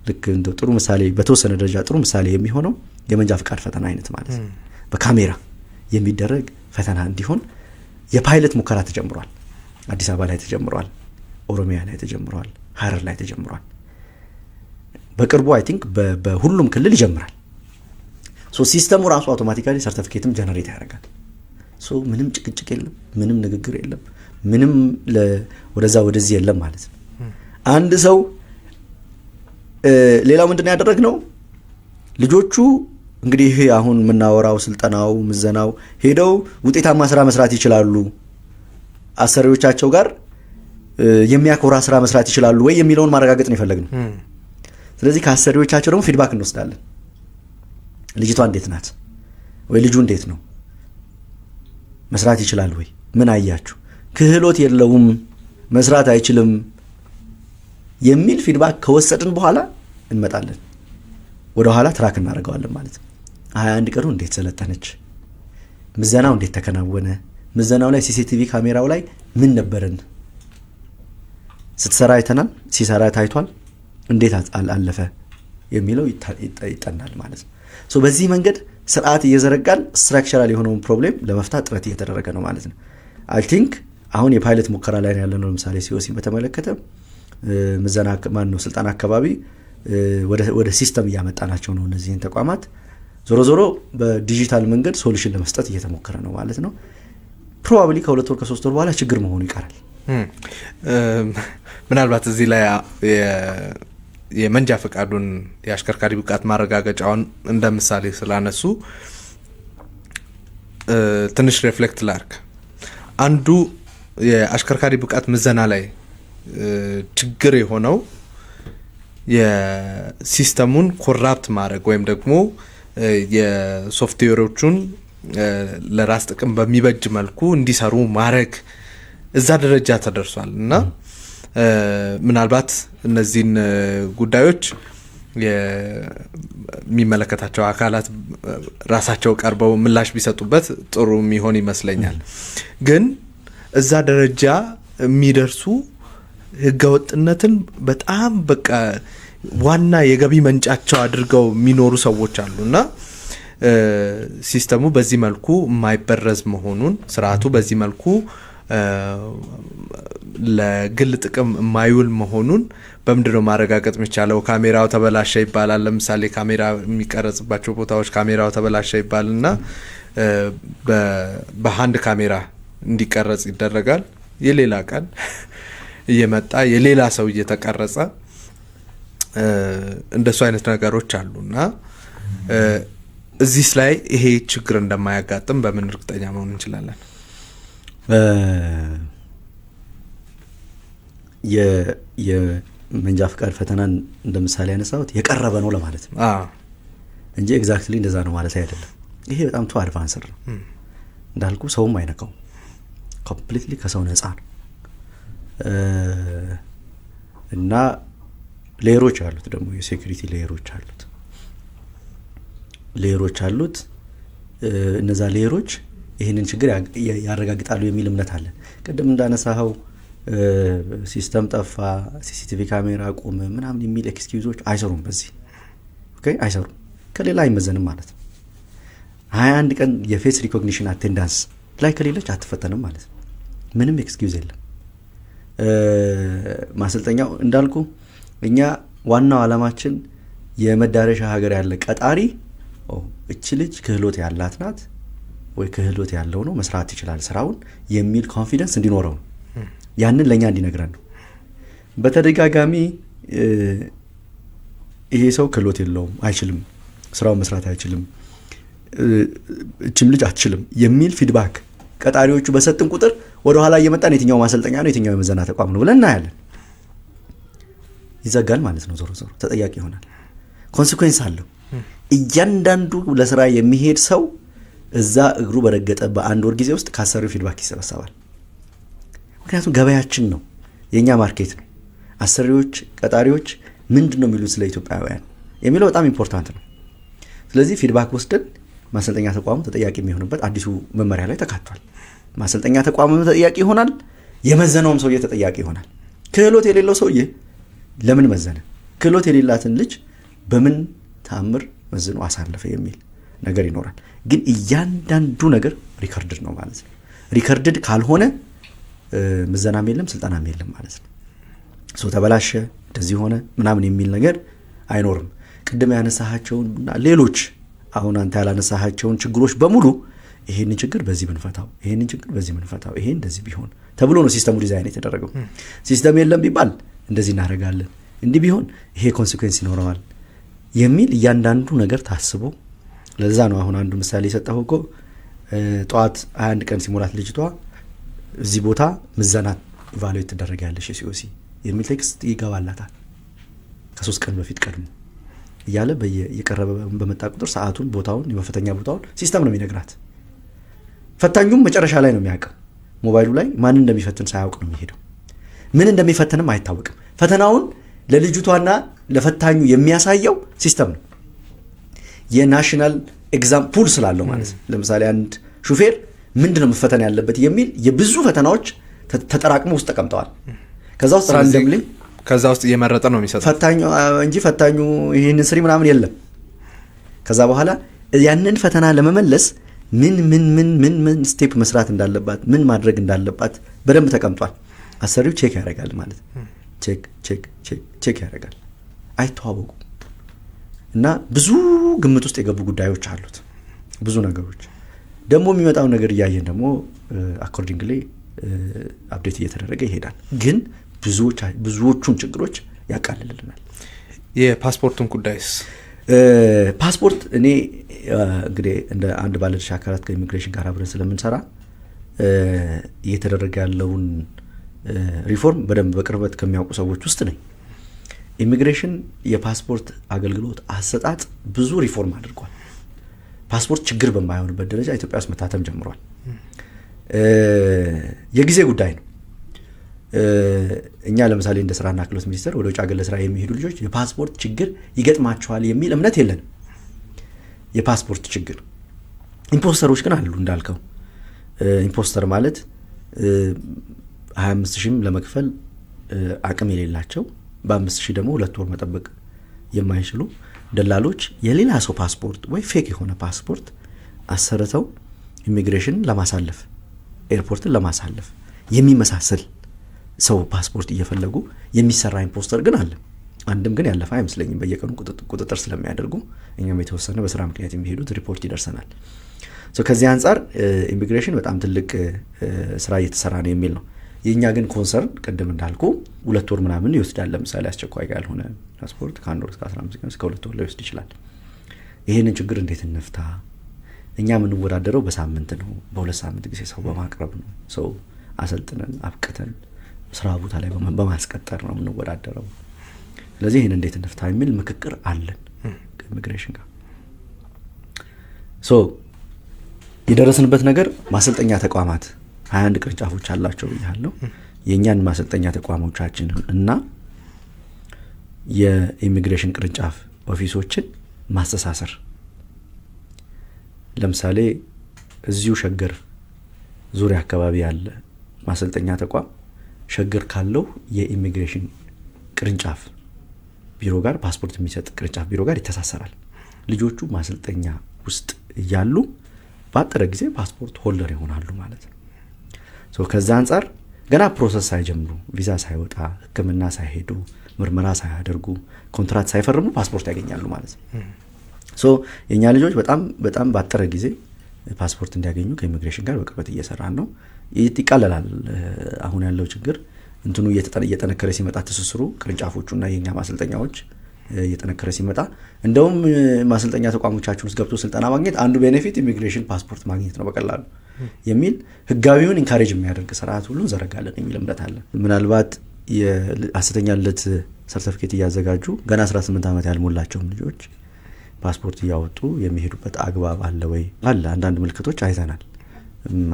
ልክ እንደ ጥሩ ምሳሌ በተወሰነ ደረጃ ጥሩ ምሳሌ የሚሆነው የመንጃ ፍቃድ ፈተና አይነት ማለት ነው። በካሜራ የሚደረግ ፈተና እንዲሆን የፓይለት ሙከራ ተጀምሯል። አዲስ አበባ ላይ ተጀምሯል፣ ኦሮሚያ ላይ ተጀምሯል፣ ሀረር ላይ ተጀምሯል። በቅርቡ አይ ቲንክ በሁሉም ክልል ይጀምራል። ሶ ሲስተሙ ራሱ አውቶማቲካሊ ሰርቲፊኬትም ጀነሬት ያደርጋል። ሶ ምንም ጭቅጭቅ የለም፣ ምንም ንግግር የለም፣ ምንም ወደዛ ወደዚህ የለም ማለት ነው። አንድ ሰው ሌላው ምንድነው ያደረግነው? ልጆቹ እንግዲህ ይሄ አሁን የምናወራው ስልጠናው ምዘናው ሄደው ውጤታማ ስራ መስራት ይችላሉ፣ አሰሪዎቻቸው ጋር የሚያኮራ ስራ መስራት ይችላሉ ወይ የሚለውን ማረጋገጥ ነው የፈለግነው። ስለዚህ ከአሰሪዎቻቸው ደግሞ ፊድባክ እንወስዳለን። ልጅቷ እንዴት ናት ወይ ልጁ እንዴት ነው መስራት ይችላል ወይ? ምን አያችሁ? ክህሎት የለውም መስራት አይችልም የሚል ፊድባክ ከወሰድን በኋላ እንመጣለን። ወደ ኋላ ትራክ እናደርገዋለን ማለት ነው። 21 ቀኑ እንዴት ሰለጠነች? ምዘናው እንዴት ተከናወነ? ምዘናው ላይ ሲሲቲቪ ካሜራው ላይ ምን ነበርን? ስትሰራ አይተናል፣ ሲሰራ ታይቷል፣ እንዴት አለፈ የሚለው ይጠናል ማለት ነው። ሶ በዚህ መንገድ ስርዓት እየዘረጋን ስትራክቸራል የሆነውን ፕሮብሌም ለመፍታት ጥረት እየተደረገ ነው ማለት ነው። አይ ቲንክ አሁን የፓይለት ሙከራ ላይ ያለነው ለምሳሌ ሲኦሲ በተመለከተ ምዘና ነው ስልጣን አካባቢ ወደ ሲስተም እያመጣናቸው ነው እነዚህን ተቋማት። ዞሮ ዞሮ በዲጂታል መንገድ ሶሉሽን ለመስጠት እየተሞከረ ነው ማለት ነው። ፕሮባብሊ ከ2 ወር ከ3 ወር በኋላ ችግር መሆኑ ይቀራል። ምናልባት እዚህ ላይ የመንጃ ፈቃዱን የአሽከርካሪ ብቃት ማረጋገጫውን እንደ ምሳሌ ስላነሱ ትንሽ ሪፍሌክት ላርክ። አንዱ የአሽከርካሪ ብቃት ምዘና ላይ ችግር የሆነው የሲስተሙን ኮራፕት ማድረግ ወይም ደግሞ የሶፍትዌሮቹን ለራስ ጥቅም በሚበጅ መልኩ እንዲሰሩ ማድረግ እዛ ደረጃ ተደርሷል እና ምናልባት እነዚህን ጉዳዮች የሚመለከታቸው አካላት ራሳቸው ቀርበው ምላሽ ቢሰጡበት ጥሩ የሚሆን ይመስለኛል። ግን እዛ ደረጃ የሚደርሱ ህገወጥነትን በጣም በቃ ዋና የገቢ መንጫቸው አድርገው የሚኖሩ ሰዎች አሉና ሲስተሙ በዚህ መልኩ የማይበረዝ መሆኑን ስርዓቱ በዚህ መልኩ ለግል ጥቅም የማይውል መሆኑን በምንድነው ማረጋገጥ የሚቻለው? ካሜራው ተበላሸ ይባላል። ለምሳሌ ካሜራ የሚቀረጽባቸው ቦታዎች ካሜራው ተበላሸ ይባልና በሃንድ ካሜራ እንዲቀረጽ ይደረጋል። የሌላ ቀን እየመጣ የሌላ ሰው እየተቀረጸ እንደሱ አይነት ነገሮች አሉና እዚህ ላይ ይሄ ችግር እንደማያጋጥም በምን እርግጠኛ መሆን እንችላለን? የመንጃ ፍቃድ ፈተናን እንደምሳሌ ያነሳሁት የቀረበ ነው ለማለት ነው እንጂ ኤግዛክትሊ እንደዛ ነው ማለት አይደለም። ይሄ በጣም ቱ አድቫንስድ ነው እንዳልኩ፣ ሰውም አይነካው፣ ኮምፕሊትሊ ከሰው ነፃ ነው እና ሌየሮች አሉት ደግሞ የሴኩሪቲ ሌየሮች አሉት። እነዛ ሌየሮች ይህንን ችግር ያረጋግጣሉ የሚል እምነት አለ። ቅድም እንዳነሳኸው ሲስተም ጠፋ፣ ሲሲቲቪ ካሜራ ቆመ ምናምን የሚል ኤክስኪዩዞች አይሰሩም። በዚህ ኦኬ አይሰሩም። ከሌላ አይመዘንም ማለት ነው። 21 ቀን የፌስ ሪኮግኒሽን አቴንዳንስ ላይ ከሌለች አትፈተንም ማለት ነው። ምንም ኤክስኪዩዝ የለም። ማሰልጠኛው እንዳልኩ እኛ ዋናው አላማችን የመዳረሻ ሀገር ያለ ቀጣሪ እቺ ልጅ ክህሎት ያላት ናት ወይ ክህሎት ያለው ነው መስራት ይችላል ስራውን የሚል ኮንፊደንስ እንዲኖረው ነው። ያንን ለኛ እንዲነግረን ነው። በተደጋጋሚ ይሄ ሰው ክህሎት የለውም፣ አይችልም፣ ስራውን መስራት አይችልም፣ እቺም ልጅ አትችልም የሚል ፊድባክ ቀጣሪዎቹ በሰጥን ቁጥር ወደ ኋላ እየመጣን የትኛው ማሰልጠኛ ነው የትኛው የመዘና ተቋም ነው ብለን እናያለን። ይዘጋል ማለት ነው። ዞሮ ዞሮ ተጠያቂ ይሆናል። ኮንሲኩዌንስ አለው። እያንዳንዱ ለስራ የሚሄድ ሰው እዛ እግሩ በረገጠ በአንድ ወር ጊዜ ውስጥ ካሰሪው ፊድባክ ይሰበሰባል። ምክንያቱም ገበያችን ነው፣ የኛ ማርኬት ነው። አሰሪዎች፣ ቀጣሪዎች ምንድነው የሚሉት ስለ ኢትዮጵያውያን የሚለው በጣም ኢምፖርታንት ነው። ስለዚህ ፊድባክ ወስደን ማሰልጠኛ ተቋሙ ተጠያቂ የሚሆንበት አዲሱ መመሪያ ላይ ተካቷል። ማሰልጠኛ ተቋምም ተጠያቂ ይሆናል፣ የመዘነውም ሰውዬ ተጠያቂ ይሆናል። ክህሎት የሌለው ሰውዬ ለምን መዘነ? ክህሎት የሌላትን ልጅ በምን ተአምር መዝኖ አሳለፈ የሚል ነገር ይኖራል። ግን እያንዳንዱ ነገር ሪከርድድ ነው ማለት ነው። ሪከርድድ ካልሆነ ምዘናም የለም ስልጠናም የለም ማለት ነው። ሰው ተበላሸ እንደዚህ ሆነ ምናምን የሚል ነገር አይኖርም። ቅድም ያነሳሃቸውንና ሌሎች አሁን አንተ ያላነሳሃቸውን ችግሮች በሙሉ ይሄንን ችግር በዚህ ብንፈታው፣ ይሄንን ችግር በዚህ ብንፈታው፣ ይሄ እንደዚህ ቢሆን ተብሎ ነው ሲስተሙ ዲዛይን የተደረገው። ሲስተም የለም ቢባል እንደዚህ እናደርጋለን፣ እንዲህ ቢሆን ይሄ ኮንሲኩዌንስ ይኖረዋል የሚል እያንዳንዱ ነገር ታስቦ፣ ለዛ ነው አሁን አንዱ ምሳሌ የሰጠው እኮ ጠዋት 21 ቀን ሲሞላት ልጅቷ እዚህ ቦታ ምዘና ኢቫሉዌት ትደረጋለሽ ሲኦሲ የሚል ቴክስት ይገባላታል። ከ3 ቀን በፊት ቀድሞ እያለ የቀረበ በመጣ ቁጥር ሰዓቱን፣ ቦታውን፣ የመፈተኛ ቦታውን ሲስተም ነው የሚነግራት። ፈታኙም መጨረሻ ላይ ነው የሚያውቀው። ሞባይሉ ላይ ማን እንደሚፈትን ሳያውቅ ነው የሚሄደው። ምን እንደሚፈትንም አይታወቅም። ፈተናውን ለልጅቷና ለፈታኙ የሚያሳየው ሲስተም ነው። የናሽናል ኤግዛም ፑል ስላለው ማለት ነው። ለምሳሌ አንድ ሹፌር ምንድነው መፈተን ያለበት የሚል የብዙ ፈተናዎች ተጠራቅሞ ውስጥ ተቀምጠዋል። ከዛ ውስጥ ራንደምሊ ከዛ ውስጥ እየመረጠ ነው የሚሰጠው ፈታኙ እንጂ ፈታኙ ይሄንን ስሪ ምናምን የለም። ከዛ በኋላ ያንን ፈተና ለመመለስ ምን ስቴፕ መስራት እንዳለባት ምን ማድረግ እንዳለባት በደንብ ተቀምጧል። አሰሪው ቼክ ያደርጋል ማለት ቼክ ያደርጋል። አይተዋወቁ እና ብዙ ግምት ውስጥ የገቡ ጉዳዮች አሉት። ብዙ ነገሮች ደግሞ የሚመጣው ነገር እያየን ደግሞ አኮርዲንግሊ አፕዴት እየተደረገ ይሄዳል። ግን ብዙዎቹን ችግሮች ያቃልልልናል። የፓስፖርቱን ጉዳይስ? ፓስፖርት እኔ እንግዲህ እንደ አንድ ባለድርሻ አካላት ከኢሚግሬሽን ጋር አብረን ስለምንሰራ እየተደረገ ያለውን ሪፎርም በደንብ በቅርበት ከሚያውቁ ሰዎች ውስጥ ነኝ። ኢሚግሬሽን የፓስፖርት አገልግሎት አሰጣጥ ብዙ ሪፎርም አድርጓል። ፓስፖርት ችግር በማይሆንበት ደረጃ ኢትዮጵያ ውስጥ መታተም ጀምሯል። የጊዜ ጉዳይ ነው። እኛ ለምሳሌ እንደ ስራና ክህሎት ሚኒስቴር ወደ ውጭ ሀገር ለስራ የሚሄዱ ልጆች የፓስፖርት ችግር ይገጥማቸዋል የሚል እምነት የለንም። የፓስፖርት ችግር ኢምፖስተሮች ግን አሉ እንዳልከው። ኢምፖስተር ማለት 25,000 ለመክፈል አቅም የሌላቸው በ5,000 ደግሞ 2 ወር መጠበቅ የማይችሉ ደላሎች የሌላ ሰው ፓስፖርት ወይ ፌክ የሆነ ፓስፖርት አሰርተው ኢሚግሬሽን ለማሳለፍ ኤርፖርትን ለማሳለፍ የሚመሳሰል ሰው ፓስፖርት እየፈለጉ የሚሰራ ኢምፖስተር ግን አለ። አንድም ግን ያለፈ አይመስለኝም። በየቀኑ ቁጥጥር ስለሚያደርጉ እኛም የተወሰነ በስራ ምክንያት የሚሄዱት ሪፖርት ይደርሰናል። ከዚህ አንጻር ኢሚግሬሽን በጣም ትልቅ ስራ እየተሰራ ነው የሚል ነው። የኛ ግን ኮንሰርን ቅድም እንዳልኩ 2 ወር ምናምን ይወስዳል። ለምሳሌ አስቸኳይ ያልሆነ ፓስፖርት ከ1 ወር እስከ 15 ቀን እስከ 2 ወር ሊወስድ ይችላል። ይሄንን ችግር እንዴት እንፍታ? እኛ የምንወዳደረው በሳምንት ነው፣ በ2 ሳምንት ጊዜ ሰው በማቅረብ ነው። ሰው አሰልጥነን አብቅተን ስራ ቦታ ላይ በማስቀጠር ነው የምንወዳደረው። ስለዚህ ይሄን እንዴት እንፍታ የሚል ምክክር አለን ከኢሚግሬሽን ጋር። የደረስንበት ነገር ማሰልጠኛ ተቋማት 21 ቅርንጫፎች አላቸው ብያለሁ። የኛን ማሰልጠኛ ተቋሞቻችን እና የኢሚግሬሽን ቅርንጫፍ ኦፊሶችን ማስተሳሰር። ለምሳሌ እዚሁ ሸገር ዙሪያ አካባቢ ያለ ማሰልጠኛ ተቋም ሸገር ካለው የኢሚግሬሽን ቅርንጫፍ ቢሮ ጋር ፓስፖርት የሚሰጥ ቅርንጫፍ ቢሮ ጋር ይተሳሰራል። ልጆቹ ማሰልጠኛ ውስጥ እያሉ ባጠረ ጊዜ ፓስፖርት ሆልደር ይሆናሉ ማለት ነው። ከዛ አንጻር ገና ፕሮሰስ ሳይጀምሩ፣ ቪዛ ሳይወጣ፣ ሕክምና ሳይሄዱ፣ ምርመራ ሳያደርጉ፣ ኮንትራት ሳይፈርሙ ፓስፖርት ያገኛሉ ማለት ነው። የኛ ልጆች በጣም ባጠረ ጊዜ ፓስፖርት እንዲያገኙ ከኢሚግሬሽን ጋር በቅርበት እየሰራን ነው። ይቃለላል። አሁን ያለው ችግር እንትኑ እየጠነከረ ሲመጣ ትስስሩ ቅርንጫፎቹና የኛ ማሰልጠኛዎች እየጠነከረ ሲመጣ እንደውም ማሰልጠኛ ተቋሞቻችን ውስጥ ገብቶ ስልጠና ማግኘት አንዱ ቤኔፊት ኢሚግሬሽን ፓስፖርት ማግኘት ነው በቀላሉ የሚል ህጋዊውን ኢንካሬጅ የሚያደርግ ስርዓት ሁሉ እንዘረጋለን የሚል እምነት አለ። ምናልባት የሐሰተኛ ልደት ሰርቲፊኬት እያዘጋጁ ገና 18 ዓመት ያልሞላቸውም ልጆች ፓስፖርት እያወጡ የሚሄዱበት አግባብ አለ ወይ? አለ። አንዳንድ ምልክቶች አይተናል።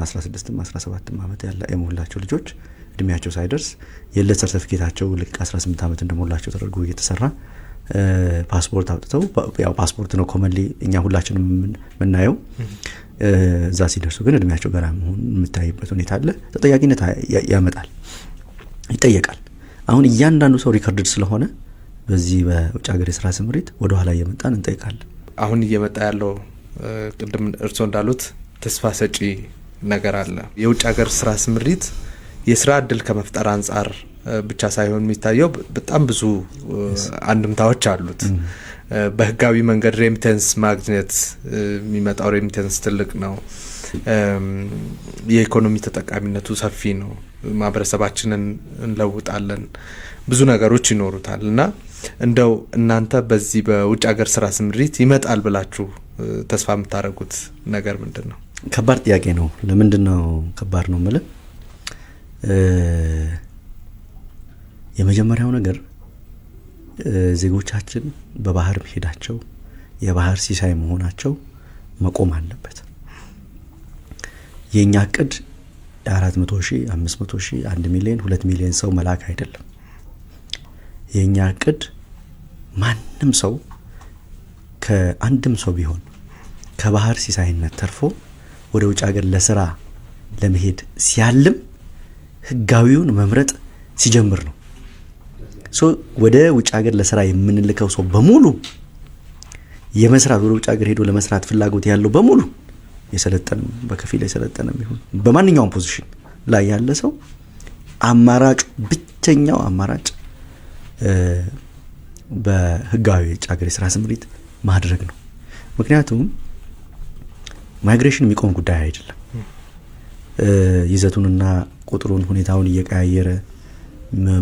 16ም 17ም ዓመት የሞላቸው ልጆች እድሜያቸው ሳይደርስ የልደት ሰርቲፊኬታቸው ልክ 18 ዓመት እንደሞላቸው ተደርጎ እየተሰራ ፓስፖርት አውጥተው ያው ፓስፖርት ነው ኮመንሊ እኛ ሁላችንም የምናየው እዛ ሲደርሱ ግን እድሜያቸው ገና መሆን የምታይበት ሁኔታ አለ። ተጠያቂነት ያመጣል፣ ይጠየቃል። አሁን እያንዳንዱ ሰው ሪከርድድ ስለሆነ በዚህ በውጭ ሀገር የስራ ስምሪት ወደ ኋላ እየመጣን እንጠይቃለን። አሁን እየመጣ ያለው ቅድም እርስዎ እንዳሉት ተስፋ ሰጪ ነገር አለ። የውጭ ሀገር ስራ ስምሪት የስራ እድል ከመፍጠር አንጻር ብቻ ሳይሆን የሚታየው በጣም ብዙ አንድምታዎች አሉት። በህጋዊ መንገድ ሬሚተንስ ማግኘት የሚመጣው ሬሚተንስ ትልቅ ነው። የኢኮኖሚ ተጠቃሚነቱ ሰፊ ነው። ማህበረሰባችንን እንለውጣለን፣ ብዙ ነገሮች ይኖሩታል እና እንደው እናንተ በዚህ በውጭ ሀገር ስራ ስምሪት ይመጣል ብላችሁ ተስፋ የምታደርጉት ነገር ምንድን ነው? ከባድ ጥያቄ ነው። ለምንድን ነው ከባድ ነው ማለት? የመጀመሪያው ነገር ዜጎቻችን በባህር መሄዳቸው የባህር ሲሳይ መሆናቸው መቆም አለበት። የኛ እቅድ 400,000 500,000 1 ሚሊዮን 2 ሚሊዮን ሰው መላክ አይደለም። የኛ እቅድ ማንም ሰው ከአንድም ሰው ቢሆን ከባህር ሲሳይነት ተርፎ ወደ ውጭ ሀገር ለስራ ለመሄድ ሲያልም ህጋዊውን መምረጥ ሲጀምር ነው። ወደ ውጭ ሀገር ለስራ የምንልከው ሰው በሙሉ የመስራት ወደ ውጭ ሀገር ሄዶ ለመስራት ፍላጎት ያለው በሙሉ የሰለጠነም በከፊል የሰለጠነም ይሁን በማንኛውም ፖዚሽን ላይ ያለ ሰው አማራጭ ብቸኛው አማራጭ በህጋዊ ውጭ ሀገር የስራ ስምሪት ማድረግ ነው። ምክንያቱም ማይግሬሽን የሚቆም ጉዳይ አይደለም። ይዘቱንና ቁጥሩን ሁኔታውን እየቀያየረ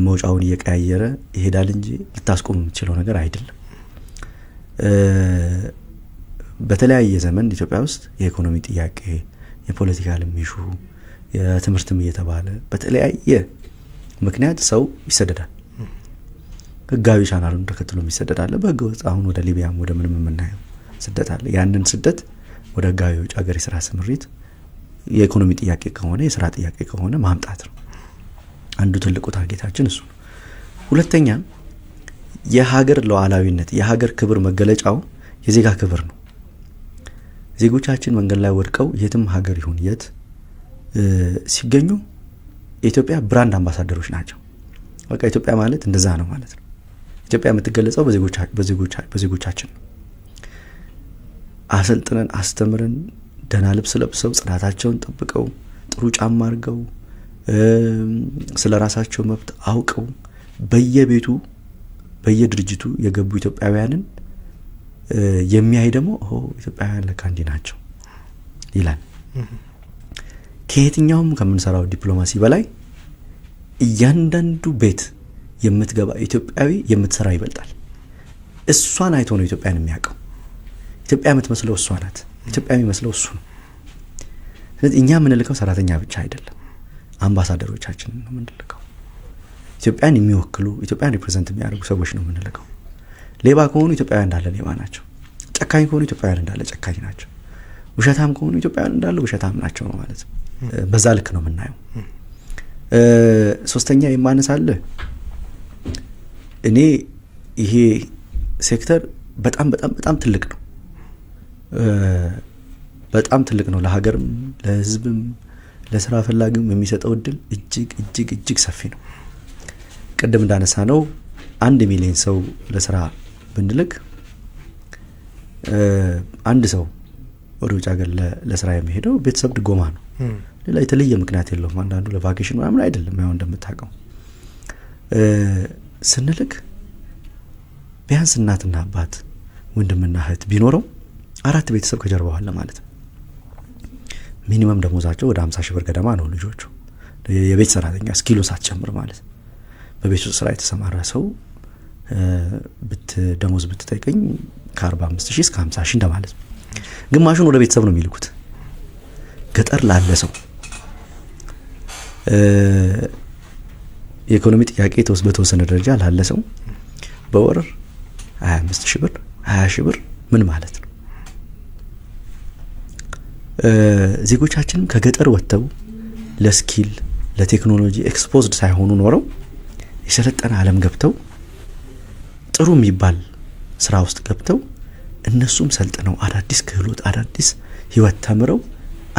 መውጫውን እየቀያየረ ይሄዳል እንጂ ልታስቆም የምትችለው ነገር አይደለም። በተለያየ ዘመን ኢትዮጵያ ውስጥ የኢኮኖሚ ጥያቄ፣ የፖለቲካል ሚሹ፣ የትምህርትም እየተባለ በተለያየ ምክንያት ሰው ይሰደዳል። ህጋዊ ቻናሉን ተከትሎ ይሰደዳል። በህገ ወጥ አሁን ወደ ሊቢያም ወደ ምንም የምናየው ስደት አለ። ያንን ስደት ወደ ህጋዊ ውጭ ሀገር የስራ ስምሪት የኢኮኖሚ ጥያቄ ከሆነ የስራ ጥያቄ ከሆነ ማምጣት ነው። አንዱ ትልቁ ታርጌታችን እሱ ነው። ሁለተኛ የሀገር ሉዓላዊነት የሀገር ክብር መገለጫው የዜጋ ክብር ነው። ዜጎቻችን መንገድ ላይ ወድቀው የትም ሀገር ይሁን የት ሲገኙ የኢትዮጵያ ብራንድ አምባሳደሮች ናቸው። በቃ ኢትዮጵያ ማለት እንደዛ ነው ማለት ነው። ኢትዮጵያ የምትገለጸው በዜጎቻችን ነው። አሰልጥነን አስተምረን ደህና ልብስ ለብሰው ጽዳታቸውን ጠብቀው ጥሩ ጫማ አድርገው ስለ ራሳቸው መብት አውቀው በየቤቱ በየድርጅቱ የገቡ ኢትዮጵያውያንን የሚያይ ደግሞ ኢትዮጵያውያን ለካ እንዲህ ናቸው ይላል። ከየትኛውም ከምንሰራው ዲፕሎማሲ በላይ እያንዳንዱ ቤት የምትገባ ኢትዮጵያዊ የምትሰራ ይበልጣል። እሷን አይቶ ነው ኢትዮጵያን የሚያውቀው። ኢትዮጵያ የምትመስለው እሷ ናት። ኢትዮጵያ የሚመስለው እሱ ነው። ስለዚህ እኛ የምንልከው ሰራተኛ ብቻ አይደለም፣ አምባሳደሮቻችን ነው የምንልከው። ኢትዮጵያን የሚወክሉ ኢትዮጵያን ሪፕሬዘንት የሚያደርጉ ሰዎች ነው የምንልከው። ሌባ ከሆኑ ኢትዮጵያውያን እንዳለ ሌባ ናቸው። ጨካኝ ከሆኑ ኢትዮጵያውያን እንዳለ ጨካኝ ናቸው። ውሸታም ከሆኑ ኢትዮጵያውያን እንዳለ ውሸታም ናቸው ነው ማለት ነው። በዛ ልክ ነው የምናየው። ሶስተኛ የማነሳለ እኔ ይሄ ሴክተር በጣም በጣም በጣም ትልቅ ነው። በጣም ትልቅ ነው። ለሀገርም ለህዝብም ለስራ ፈላጊም የሚሰጠው እድል እጅግ እጅግ እጅግ ሰፊ ነው። ቅድም እንዳነሳ ነው 1 ሚሊዮን ሰው ለስራ ብንልክ አንድ ሰው ወደ ውጭ ሀገር ለስራ የሚሄደው ቤተሰብ ድጎማ ነው። ሌላ የተለየ ምክንያት የለውም። አንዳንዱ ለቫኬሽን ምናምን አይደለም። ያው እንደምታውቀው ስንልክ ቢያንስ እናትና አባት ወንድምና እህት ቢኖረው 4 ቤተሰብ ከጀርባው አለ ማለት ነው። ሚኒመም ደሞዛቸው ወደ 50,000 ብር ገደማ ነው ልጆቹ። የቤት ሰራተኛ ስኪሎ ሳትጨምር ማለት ነው። በቤት ውስጥ ስራ የተሰማራ ሰው ደሞዝ ብትጠይቀኝ ከ45,000 እስከ 50,000 እንደማለት ነው። ግማሹን ወደ ቤተሰብ ነው የሚልኩት። ገጠር ላለ ሰው የኢኮኖሚ ጥያቄ በተወሰነ ደረጃ ላለ ሰው በወር 25,000 ብር 20,000 ብር ምን ማለት ነው? ዜጎቻችንም ከገጠር ወጥተው ለስኪል ለቴክኖሎጂ ኤክስፖዝድ ሳይሆኑ ኖረው የሰለጠነ ዓለም ገብተው ጥሩ የሚባል ስራ ውስጥ ገብተው እነሱም ሰልጥነው አዳዲስ ክህሎት አዳዲስ ህይወት ተምረው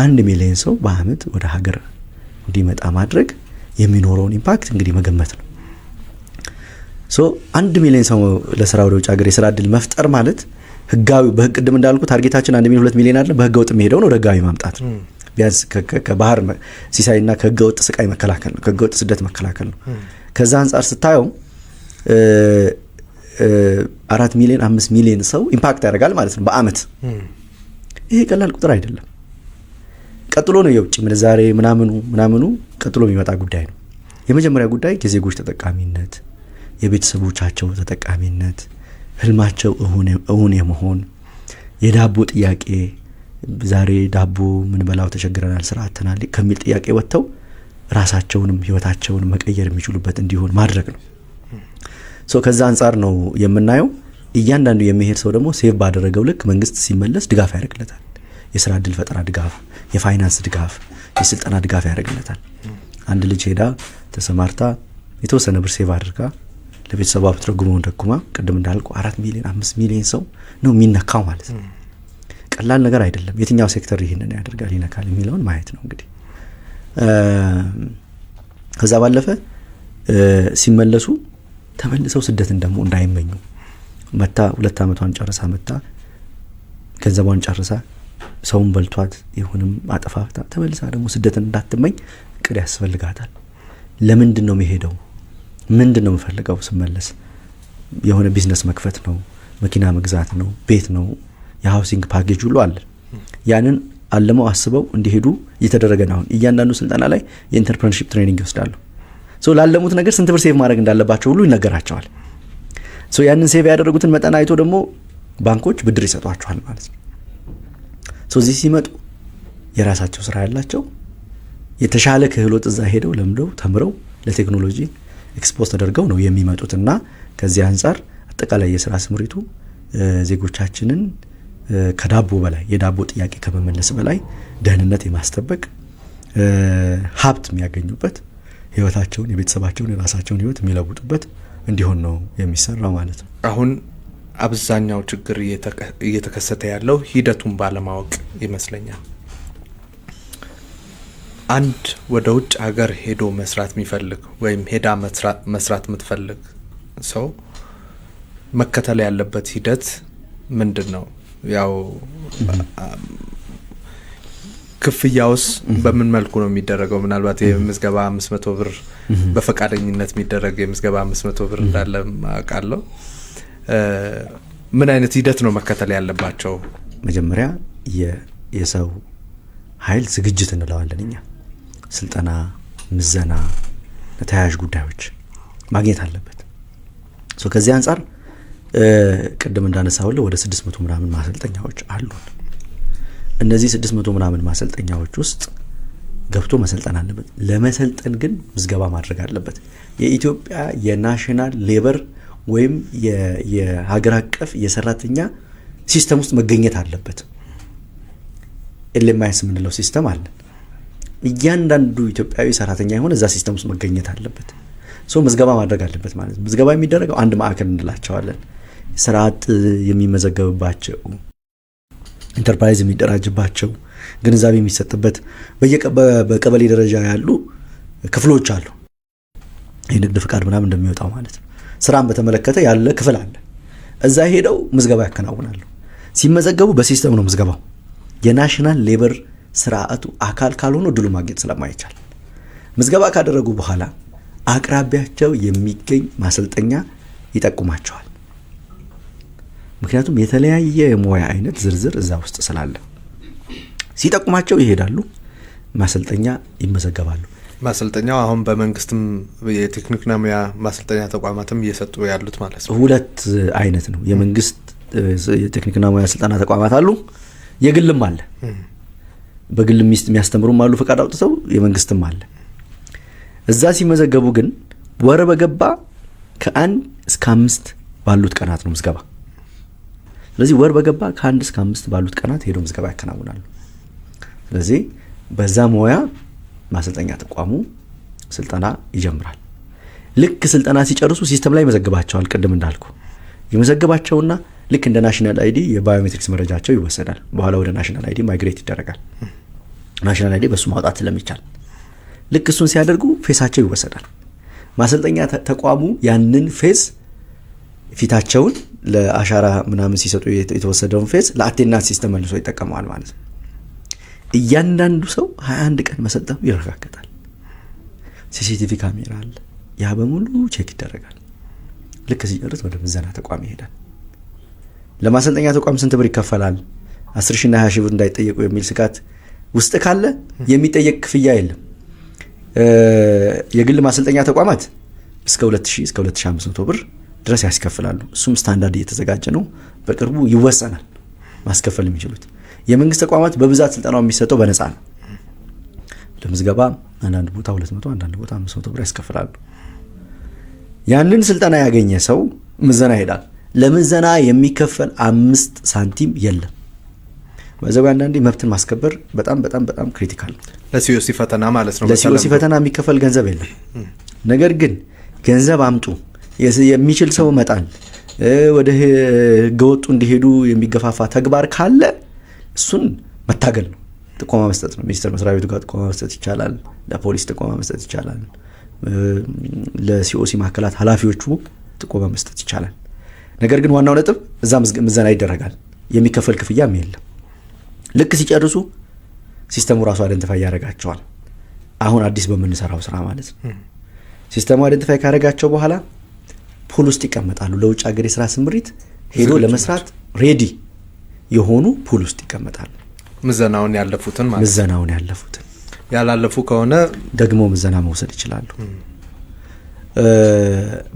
1 ሚሊዮን ሰው በአመት ወደ ሀገር እንዲመጣ ማድረግ የሚኖረውን ኢምፓክት እንግዲህ መገመት ነው። ሶ 1 ሚሊዮን ሰው ለስራ ወደ ውጭ ሀገር የስራ እድል መፍጠር ማለት ህጋዊ በቅድም እንዳልኩ ታርጌታችን 1 ሚሊዮን 2 ሚሊዮን አይደለም፣ በህገ ወጥ የሚሄደው ነው ወደ ህጋዊ ማምጣት ነው። ቢያንስ ከባህር ሲሳይና ከህገ ወጥ ስቃይ መከላከል ነው፣ ከህገ ወጥ ስደት መከላከል ነው። ከዛ አንፃር ስታየው 4 ሚሊዮን 5 ሚሊዮን ሰው ኢምፓክት ያደርጋል ማለት ነው በአመት። ይሄ ቀላል ቁጥር አይደለም። ቀጥሎ ነው የውጭ ምንዛሬ ምናምኑ ቀጥሎ የሚመጣ ጉዳይ ነው። የመጀመሪያ ጉዳይ የዜጎች ተጠቃሚነት፣ የቤተሰቦቻቸው ተጠቃሚነት፣ ህልማቸው እውን የመሆን የዳቦ ጥያቄ ዛሬ ዳቦ ምን በላው ተቸግረናል ስራ አጥተናል ከሚል ጥያቄ ወጥተው ራሳቸውንም ህይወታቸውን መቀየር የሚችሉበት እንዲሆን ማድረግ ነው። ሶ ከዛ አንፃር ነው የምናየው። እያንዳንዱ የሚሄድ ሰው ደግሞ ሴቭ ባደረገው ልክ መንግስት ሲመለስ ድጋፍ ያደርግለታል። የስራ እድል ፈጠራ ድጋፍ፣ የፋይናንስ ድጋፍ፣ የስልጠና ድጋፍ ያደርግለታል። አንድ ልጅ ሄዳ ተሰማርታ የተወሰነ ብር ሴቭ አድርጋ ለቤተሰቧ ብትረጉመውን ደኩማ ቅድም እንዳልኩ 4 ሚሊዮን 5 ሚሊዮን ሰው ነው የሚነካው ማለት ነው። ቀላል ነገር አይደለም። የትኛው ሴክተር ይሄንን ያደርጋል ይነካል የሚለውን ማየት ነው እንግዲህ። ከዛ ባለፈ ሲመለሱ ተመልሰው ስደትን ደግሞ እንዳይመኙ መታ 2 አመቷን ጨርሳ መታ ገንዘቧን ጨርሳ ሰውን በልቷት ይሁንም አጠፋፍታ ተመልሳ ደግሞ ስደትን እንዳትመኝ እቅድ ያስፈልጋታል። ለምንድን ነው የሚሄደው? ምንድን ነው የምፈልገው ስመለስ? የሆነ ቢዝነስ መክፈት ነው፣ መኪና መግዛት ነው፣ ቤት ነው፣ የሃውሲንግ ፓኬጅ ሁሉ አለ። ያንን አለመው አስበው እንዲሄዱ እየተደረገ ነው። እያንዳንዱ ስልጠና ላይ የኢንተርፕረነርሺፕ ትሬኒንግ ይወስዳሉ። ሶ ላለሙት ነገር ስንት ብር ሴቭ ማድረግ እንዳለባቸው ሁሉ ይነገራቸዋል። ሶ ያንን ሴቭ ያደረጉትን መጠን አይቶ ደግሞ ባንኮች ብድር ይሰጧቸዋል ማለት ነው። ሶ እዚህ ሲመጡ የራሳቸው ስራ ያላቸው የተሻለ ክህሎት እዛ ሄደው ለምደው ተምረው ለቴክኖሎጂ ኤክስፖዝ ተደርገው ነው የሚመጡትና ከዚህ አንፃር አጠቃላይ የስራ ስምሪቱ ዜጎቻችንን ከዳቦ በላይ የዳቦ ጥያቄ ከመመለስ በላይ ደህንነት የማስጠበቅ ሀብት የሚያገኙበት ህይወታቸውን የቤተሰባቸውን የራሳቸውን ህይወት የሚለውጡበት እንዲሆን ነው የሚሰራው ማለት ነው። አሁን አብዛኛው ችግር እየተከሰተ ያለው ሂደቱን ባለማወቅ ይመስለኛል። አንድ ወደ ውጭ ሀገር ሄዶ መስራት የሚፈልግ ወይም ሄዳ መስራት የምትፈልግ ሰው መከተል ያለበት ሂደት ምንድን ነው? ያው ክፍያውስ በምን መልኩ ነው የሚደረገው? ምናልባት የምዝገባ 500 ብር በፈቃደኝነት የሚደረግ የምዝገባ 500 ብር እንዳለ አውቃለሁ። ምን አይነት ሂደት ነው መከተል ያለባቸው? መጀመሪያ የሰው ኃይል ዝግጅት እንለዋለን እኛ። ስልጠና፣ ምዘና፣ ተያያዥ ጉዳዮች ማግኘት አለበት። ሶ ከዚህ አንፃር ቅድም እንዳነሳሁልህ ወደ 600 ምናምን ማሰልጠኛዎች አሉን። እነዚህ 600 ምናምን ማሰልጠኛዎች ውስጥ ገብቶ መሰልጠን አለበት። ለመሰልጠን ግን ምዝገባ ማድረግ አለበት። የኢትዮጵያ የናሽናል ሌበር ወይም የሀገር አቀፍ የሰራተኛ ሲስተም ውስጥ መገኘት አለበት። ኤልኤምአይኤስ የምንለው ሲስተም አለ። እያንዳንዱ ኢትዮጵያዊ ሰራተኛ የሆነ እዛ ሲስተም ውስጥ መገኘት አለበት። ሶ ምዝገባ ማድረግ አለበት ማለት ነው። ምዝገባ የሚደረገው አንድ ማዕከል እንላቸዋለን። ስራ አጥ የሚመዘገብባቸው፣ ኢንተርፕራይዝ የሚደራጅባቸው፣ ግንዛቤ የሚሰጥበት በቀበሌ ደረጃ ያሉ ክፍሎች አሉ። የንግድ ፍቃድ ምናምን እንደሚወጣው ማለት ነው። ስራን በተመለከተ ያለ ክፍል አለ። እዛ ሄደው ምዝገባ ያከናውናሉ። ሲመዘገቡ በሲስተም ነው ምዝገባው። የናሽናል ሌበር ስርዓቱ አካል ካልሆነ እድሉ ማግኘት ስለማይቻል ምዝገባ ካደረጉ በኋላ አቅራቢያቸው የሚገኝ ማሰልጠኛ ይጠቁማቸዋል። ምክንያቱም የተለያየ የሙያ አይነት ዝርዝር እዛ ውስጥ ስላለ ሲጠቁማቸው ይሄዳሉ፣ ማሰልጠኛ ይመዘገባሉ። ማሰልጠኛው አሁን በመንግስትም የቴክኒክና ሙያ ማሰልጠኛ ተቋማትም እየሰጡ ያሉት ማለት ነው። ሁለት አይነት ነው። የመንግስት የቴክኒክና ሙያ ስልጠና ተቋማት አሉ፣ የግልም አለ። በግል የሚያስተምሩም አሉ ፈቃድ አውጥተው፣ የመንግስትም አለ። እዛ ሲመዘገቡ ግን ወር በገባ ከ1 እስከ 5 ባሉት ቀናት ነው ምዝገባ። ስለዚህ ወር በገባ ከ1 እስከ 5 ባሉት ቀናት ሄዶ ምዝገባ ያከናውናሉ። ስለዚህ በዛ ሙያ ማሰልጠኛ ተቋሙ ስልጠና ይጀምራል። ልክ ስልጠና ሲጨርሱ ሲስተም ላይ መዘግባቸዋል። ቅድም እንዳልኩ ይመዘግባቸውና ልክ እንደ ናሽናል አይዲ የባዮሜትሪክስ መረጃቸው ይወሰዳል። በኋላ ወደ ናሽናል አይዲ ማይግሬት ይደረጋል። ናሽናል አይዲ በሱ ማውጣት ስለሚቻል ልክ እሱን ሲያደርጉ ፌሳቸው ይወሰዳል። ማሰልጠኛ ተቋሙ ያንን ፌስ ፊታቸውን ለአሻራ ምናምን ሲሰጡ የተወሰደውን ፌስ ለአቴንዳንስ ሲስተም መልሶ ይጠቀመዋል ማለት ነው። እያንዳንዱ ሰው 21 ቀን መሰልጠኑ ይረጋገጣል። ሲሲቲቪ ካሜራ አለ። ያ በሙሉ ቼክ ይደረጋል። ልክ ሲጨርስ ወደ ምዘና ተቋም ይሄዳል። ለማሰልጠኛ ተቋም ስንት ብር ይከፈላል? 10,000 እና 20,000 ብር እንዳይጠየቁ የሚል ስጋት ውስጥ ካለ የሚጠየቅ ክፍያ የለም። የግል ማሰልጠኛ ተቋማት እስከ 2,000 እስከ 2,500 ብር ድረስ ያስከፍላሉ። እሱም ስታንዳርድ እየተዘጋጀ ነው። በቅርቡ ይወሰናል ማስከፈል የሚችሉት። የመንግስት ተቋማት በብዛት ስልጠናው የሚሰጠው በነፃ ነው። ለምዝገባ አንዳንድ ቦታ 200 አንዳንድ ቦታ 500 ብር ያስከፍላሉ። ያንን ስልጠና ያገኘ ሰው ምዘና ይሄዳል። ለምዘና የሚከፈል 5 ሳንቲም የለም። በዛው አንዳንዴ መብትን ማስከበር በጣም በጣም በጣም ክሪቲካል ነው። ለሲኦሲ ፈተና ማለት ነው። ለሲኦሲ ፈተና የሚከፈል ገንዘብ የለም። ነገር ግን ገንዘብ አምጡ የሚችል ሰው መጣል ወደ ህገወጡ እንዲሄዱ የሚገፋፋ ተግባር ካለ እሱን መታገል ነው። ጥቆማ መስጠት ነው። ሚኒስቴር መስሪያ ቤቱ ጋር ጥቆማ መስጠት ይቻላል። ለፖሊስ ጥቆማ መስጠት ይቻላል። ለሲኦሲ ማዕከላት ኃላፊዎቹ ጥቆማ መስጠት ይቻላል። ነገር ግን ዋናው ነጥብ እዛ ምዘና ይደረጋል። የሚከፈል ክፍያም የለም። ልክ ሲጨርሱ ሲስተሙ ራሱ አይደንቲፋይ ያደርጋቸዋል። አሁን አዲስ በምንሰራው ስራ ማለት ነው። ሲስተሙ አይደንቲፋይ ካደረጋቸው በኋላ ፑል ውስጥ ይቀመጣሉ። ለውጭ ሀገር የስራ ስምሪት ሄዶ ለመስራት ሬዲ የሆኑ ፑል ውስጥ ይቀመጣሉ። ምዘናውን ያለፉትን ማለት ምዘናውን ያለፉትን ያላለፉ ከሆነ ደግሞ ምዘና መውሰድ ይችላሉ።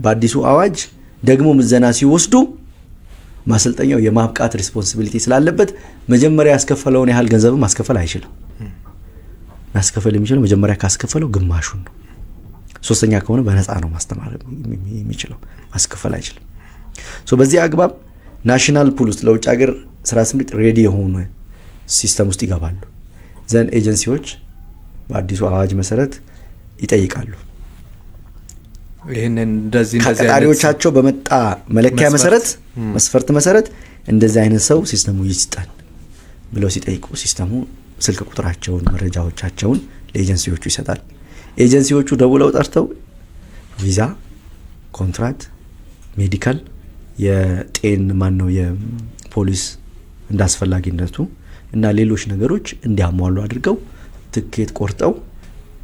በአዲሱ አዋጅ ደግሞ ምዘና ሲወስዱ ማሰልጠኛው የማብቃት ሪስፖንሲቢሊቲ ስላለበት መጀመሪያ ያስከፈለውን ያህል ገንዘብ ማስከፈል አይችልም። ማስከፈል የሚችለው መጀመሪያ ካስከፈለው ግማሹን ነው። ሶስተኛ ከሆነ በነፃ ነው ማስተማር የሚችለው፣ ማስከፈል አይችልም። በዚህ አግባብ ናሽናል ፑል ውስጥ ለውጭ ሀገር ስራ ስምሪት ሬዲ የሆኑ ሲስተም ውስጥ ይገባሉ። ዘን ኤጀንሲዎች በአዲሱ አዋጅ መሰረት ይጠይቃሉ። ይሄንን እንደዚህ ከቀጣሪዎቻቸው በመጣ መለኪያ መሰረት መስፈርት መሰረት እንደዚህ አይነት ሰው ሲስተሙ ይስጣል ብለው ሲጠይቁ ሲስተሙ ስልክ ቁጥራቸውን መረጃዎቻቸውን ለኤጀንሲዎቹ ይሰጣል። ኤጀንሲዎቹ ደውለው ጠርተው ቪዛ፣ ኮንትራት፣ ሜዲካል፣ የፖሊስ እንዳስፈላጊነቱ እና ሌሎች ነገሮች እንዲያሟሉ አድርገው ትኬት ቆርጠው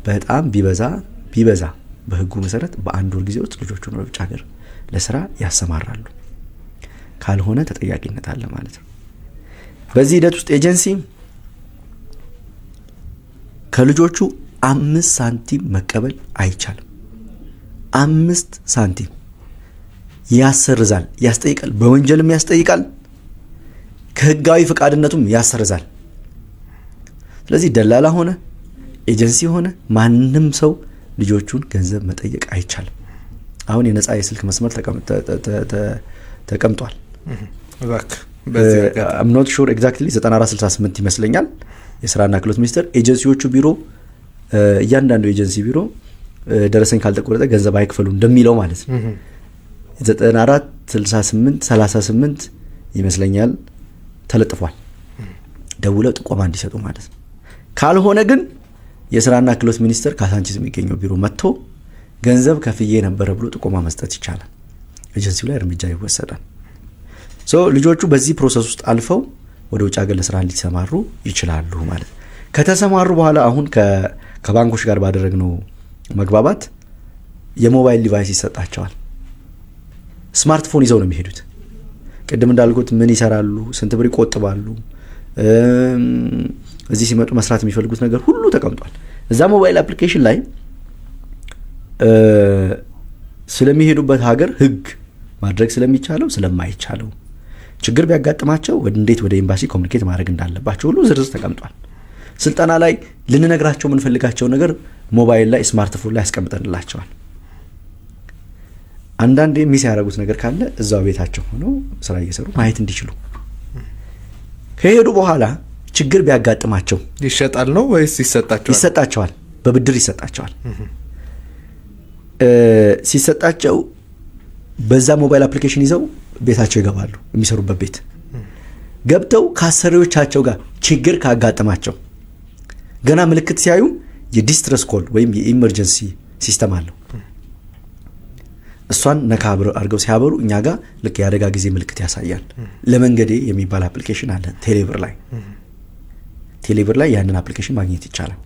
በጣም ቢበዛ በህጉ መሰረት በአንድ ወር ጊዜ ውስጥ ልጆቹን ወደ ውጭ ሀገር ለስራ ያሰማራሉ። ካልሆነ ተጠያቂነት አለ ማለት ነው። በዚህ ሂደት ውስጥ ኤጀንሲ ከልጆቹ 5 ሳንቲም መቀበል አይቻልም። 5 ሳንቲም ያሰርዛል፣ ያስጠይቃል፣ በወንጀልም ያስጠይቃል፣ ከህጋዊ ፈቃድነቱም ያሰርዛል። ስለዚህ ደላላ ሆነ ኤጀንሲ ሆነ ማንም ሰው ልጆቹን ገንዘብ መጠየቅ አይቻልም። አሁን የነፃ የስልክ መስመር ተቀምጧል። I'm not sure exactly 9468 ይመስለኛል የስራና ክህሎት ሚኒስቴር ኤጀንሲዎቹ ቢሮ እያንዳንዱ ኤጀንሲ ቢሮ ደረሰኝ ካልተቆረጠ ገንዘብ አይክፈሉ እንደሚለው ማለት ነው። 946838 ይመስለኛል ተለጥፏል። ደውለው ጥቆማ እንዲሰጡ ማለት ነው። ካልሆነ ግን የስራና ክህሎት ሚኒስቴር ካሳንቺስ የሚገኘው ቢሮ መጥቶ ገንዘብ ከፍዬ ነበረ ብሎ ጥቆማ መስጠት ይቻላል። ኤጀንሲው ላይ እርምጃ ይወሰዳል። ልጆቹ በዚህ ፕሮሰስ ውስጥ አልፈው ወደ ውጭ ሀገር ለስራ ሊሰማሩ ይችላሉ ማለት ነው። ከተሰማሩ በኋላ አሁን ከባንኮች ጋር ባደረግነው መግባባት የሞባይል ዲቫይስ ይሰጣቸዋል። ስማርትፎን ይዘው ነው የሚሄዱት። ቅድም እንዳልኩት ምን ይሰራሉ፣ ስንት ብር ይቆጥባሉ፣ እዚህ ሲመጡ መስራት የሚፈልጉት ነገር ሁሉ ተቀምጧል። እዛ ሞባይል አፕሊኬሽን ላይ ስለሚሄዱበት ሀገር ህግ ማድረግ ስለሚቻለው ስለማይቻለው ችግር ቢያጋጥማቸው እንዴት ወደ ኤምባሲ ኮሙኒኬት ማድረግ እንዳለባቸው ሁሉ ዝርዝር ተቀምጧል። ስልጠና ላይ ልንነግራቸው የምንፈልጋቸው ነገር ሞባይል ላይ ስማርትፎን ላይ ያስቀምጠንላቸዋል። አንዳንዴ ሚስ ያደረጉት ነገር ካለ እዛው ቤታቸው ሆነው ስራ እየሰሩ ማየት እንዲችሉ። ከሄዱ በኋላ ችግር ቢያጋጥማቸው ይሸጣል ነው ወይስ ይሰጣቸዋል? ይሰጣቸዋል፣ በብድር ይሰጣቸዋል። ሲሰጣቸው በዛ ሞባይል አፕሊኬሽን ይዘው ቤታቸው ይገባሉ። የሚሰሩበት ቤት ገብተው ከአሰሪዎቻቸው ጋር ችግር ካጋጠማቸው ገና ምልክት ሲያዩ የዲስትረስ ኮል ወይም የኢመርጀንሲ ሲስተም አለው። እሷን ነካ አድርገው ሲያበሩ እኛ ጋር ልክ የአደጋ ጊዜ ምልክት ያሳያል። ለመንገዴ የሚባል አፕሊኬሽን አለ ቴሌብር ላይ ያንን አፕሊኬሽን ማግኘት ይቻላል።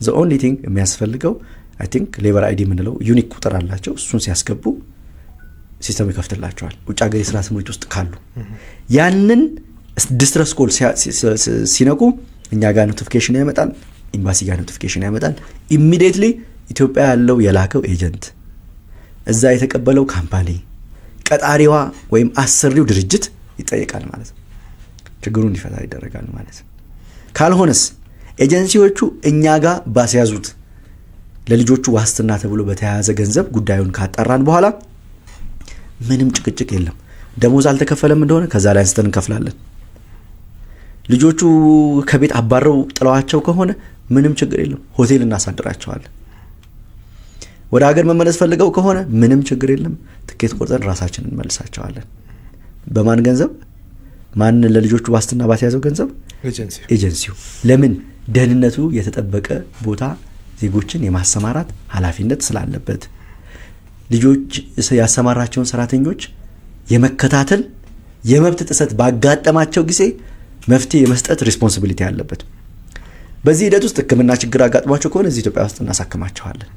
ዘ ኦንሊ ቲንግ የሚያስፈልገው አይ ቲንክ ሌበር አይዲ የምንለው ዩኒክ ቁጥር አላቸው። እሱን ሲያስገቡ ሲስተሙ ይከፍትላቸዋል። ውጭ ሀገር የስራ ስምሪት ውስጥ ካሉ ያንን ዲስትረስ ኮል ሲነቁ እኛ ጋር ኖቲፊኬሽን ያመጣል፣ ኤምባሲ ጋር ኖቲፊኬሽን ያመጣል። ኢሚዲየትሊ ኢትዮጵያ ያለው የላከው ኤጀንት፣ እዛ የተቀበለው ካምፓኒ፣ ቀጣሪዋ ወይም አሰሪው ድርጅት ይጠየቃል ማለት ነው። ችግሩን እንዲፈታ ይደረጋል ማለት ነው። ካልሆነስ ኤጀንሲዎቹ እኛ ጋር ባስያዙት ለልጆቹ ዋስትና ተብሎ በተያያዘ ገንዘብ ጉዳዩን ካጣራን በኋላ ምንም ጭቅጭቅ የለም። ደሞዝ አልተከፈለም እንደሆነ ከዛ ላይ አንስተን እንከፍላለን። ልጆቹ ከቤት አባረው ጥለዋቸው ከሆነ ምንም ችግር የለም፣ ሆቴል እናሳድራቸዋለን። ወደ ሀገር መመለስ ፈልገው ከሆነ ምንም ችግር የለም፣ ትኬት ቆርጠን ራሳችን እንመልሳቸዋለን። በማን ገንዘብ? ማን ለልጆቹ ዋስትና ባስያዘው ገንዘብ? ኤጀንሲው። ለምን? ደህንነቱ የተጠበቀ ቦታ ዜጎችን የማሰማራት ኃላፊነት ስላለበት፣ ልጆች ያሰማራቸውን ሰራተኞች የመከታተል የመብት ጥሰት ባጋጠማቸው ጊዜ መፍትሄ የመስጠት ሪስፖንሲቢሊቲ ያለበት። በዚህ ሂደት ውስጥ ሕክምና ችግር አጋጥሟቸው ከሆነ እዚህ ኢትዮጵያ ውስጥ እናሳክማቸዋለን።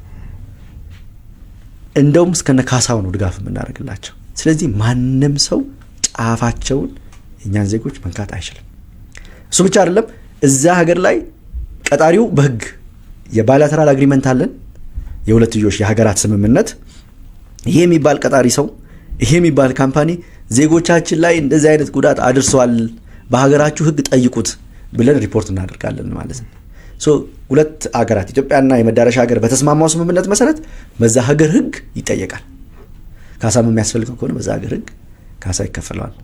እንደውም እስከነ ካሳው ነው ድጋፍ የምናደርግላቸው። ስለዚህ ማንም ሰው ጫፋቸውን እኛን ዜጎች መንካት አይችልም። እሱ ብቻ አይደለም፣ እዛ ሀገር ላይ ቀጣሪው በህግ የባይላተራል አግሪመንት አለን፣ የሁለትዮሽ የሀገራት ስምምነት። ይሄ የሚባል ቀጣሪ ሰው፣ ይሄ የሚባል ካምፓኒ ዜጎቻችን ላይ እንደዚህ አይነት ጉዳት አድርሰዋል፣ በሀገራችሁ ህግ ጠይቁት ብለን ሪፖርት እናደርጋለን ማለት ነው። ሁለት ሀገራት ኢትዮጵያና የመዳረሻ ሀገር በተስማማው ስምምነት መሰረት በዛ ሀገር ህግ ይጠየቃል። ካሳም የሚያስፈልገው ከሆነ በዛ ሀገር ህግ ካሳ ይከፈለዋል።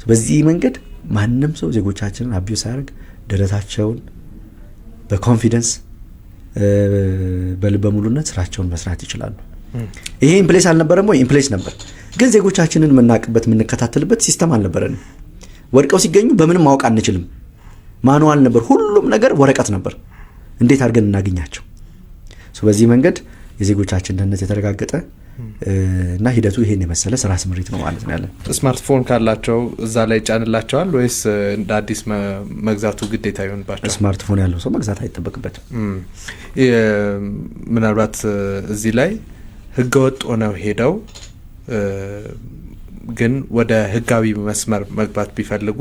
በዚህ መንገድ ማንም ሰው ዜጎቻችንን አቢዩስ ሳያደርግ ደረታቸውን በኮንፊደንስ በልበ ሙሉነት ስራቸውን መስራት ይችላሉ። ይሄ ኢምፕሌስ አልነበረም ወይ? ኢምፕሌስ ነበር፣ ግን ዜጎቻችንን የምናውቅበት የምንከታተልበት ሲስተም አልነበረንም። ወድቀው ሲገኙ በምንም ማወቅ አንችልም። ማኑዋል ነበር፣ ሁሉም ነገር ወረቀት ነበር። እንዴት አድርገን እናገኛቸው? በዚህ መንገድ የዜጎቻችን ደህንነት የተረጋገጠ እና ሂደቱ ይሄን የመሰለ ስራ ስምሪት ነው ማለት ነው ያለን። ስማርትፎን ካላቸው እዛ ላይ ይጫንላቸዋል ወይስ እንደ አዲስ መግዛቱ ግዴታ ይሆንባቸው? ስማርትፎን ያለው ሰው መግዛት አይጠበቅበትም። ምናልባት እዚህ ላይ ህገወጥ ሆነው ሄደው ግን ወደ ህጋዊ መስመር መግባት ቢፈልጉ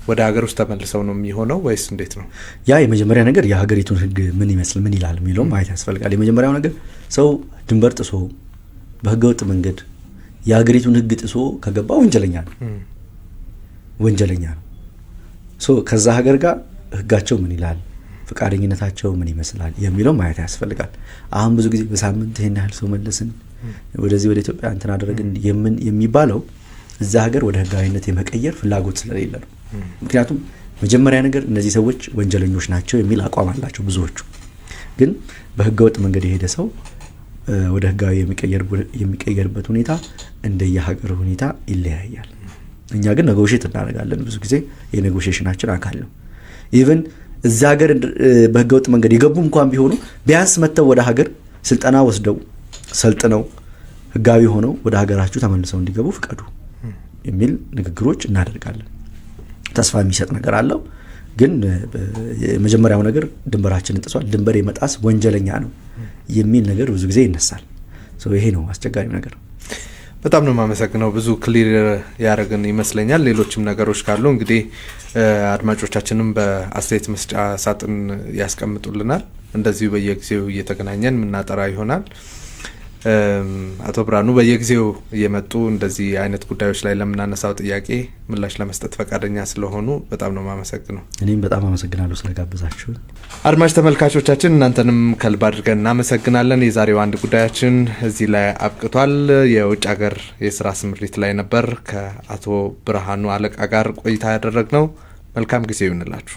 ወደ ሀገር ውስጥ ተመልሰው ነው የሚሆነው ወይስ እንዴት ነው? ያ የመጀመሪያ ነገር የሀገሪቱን ህግ ምን ይመስል ምን ይላል የሚለው ማየት ያስፈልጋል። የመጀመሪያው ነገር ሰው ድንበር ጥሶ በህገወጥ መንገድ የሀገሪቱን ህግ ጥሶ ከገባ ወንጀለኛ ነው። ከዛ ሀገር ጋር ህጋቸው ምን ይላል፣ ፈቃደኝነታቸው ምን ይመስላል የሚለው ማየት ያስፈልጋል። አሁን ብዙ ጊዜ በሳምንት ይሄን ያህል ሰው መለስን ወደዚህ ወደ ኢትዮጵያ እንትን አደረግን የሚባለው እዛ ሀገር ወደ ህጋዊነት የመቀየር ፍላጎት ስለሌለ ነው። ምክንያቱም መጀመሪያ ነገር እነዚህ ሰዎች ወንጀለኞች ናቸው የሚል አቋም አላቸው ብዙዎቹ። ግን በህገወጥ መንገድ የሄደ ሰው ወደ ህጋዊ የሚቀየርበት ሁኔታ እንደየሀገር ሁኔታ ይለያያል። እኛ ግን ኔጎሽየት እናደርጋለን። ብዙ ጊዜ የኔጎሽዬሽናችን አካል ነው። ኢቭን እዛ ሀገር በህገወጥ መንገድ የገቡ እንኳን ቢሆኑ ቢያንስ መተው ወደ ሀገር ስልጠና ወስደው ሰልጥነው ህጋዊ ሆነው ወደ ሀገራችሁ ተመልሰው እንዲገቡ ፍቀዱ የሚል ንግግሮች እናደርጋለን። ተስፋ የሚሰጥ ነገር አለው። ግን የመጀመሪያው ነገር ድንበራችንን ጥሷል፣ ድንበር የመጣስ ወንጀለኛ ነው የሚል ነገር ብዙ ጊዜ ይነሳል። ይሄ ነው አስቸጋሪው ነገር። በጣም ነው የማመሰግነው። ብዙ ክሊር ያደረግን ይመስለኛል። ሌሎችም ነገሮች ካሉ እንግዲህ አድማጮቻችንም በአስተያየት መስጫ ሳጥን ያስቀምጡልናል። እንደዚሁ በየጊዜው እየተገናኘን የምናጠራ ይሆናል። አቶ ብርሃኑ በየጊዜው እየመጡ እንደዚህ አይነት ጉዳዮች ላይ ለምናነሳው ጥያቄ ምላሽ ለመስጠት ፈቃደኛ ስለሆኑ በጣም ነው የማመሰግነው። እኔም በጣም አመሰግናለሁ ስለጋበዛችሁ። አድማጭ ተመልካቾቻችን እናንተንም ከልብ አድርገን እናመሰግናለን። የዛሬው አንድ ጉዳያችን እዚህ ላይ አብቅቷል። የውጭ ሀገር የስራ ስምሪት ላይ ነበር ከአቶ ብርሃኑ አለቃ ጋር ቆይታ ያደረግነው። መልካም ጊዜ ይሁንላችሁ።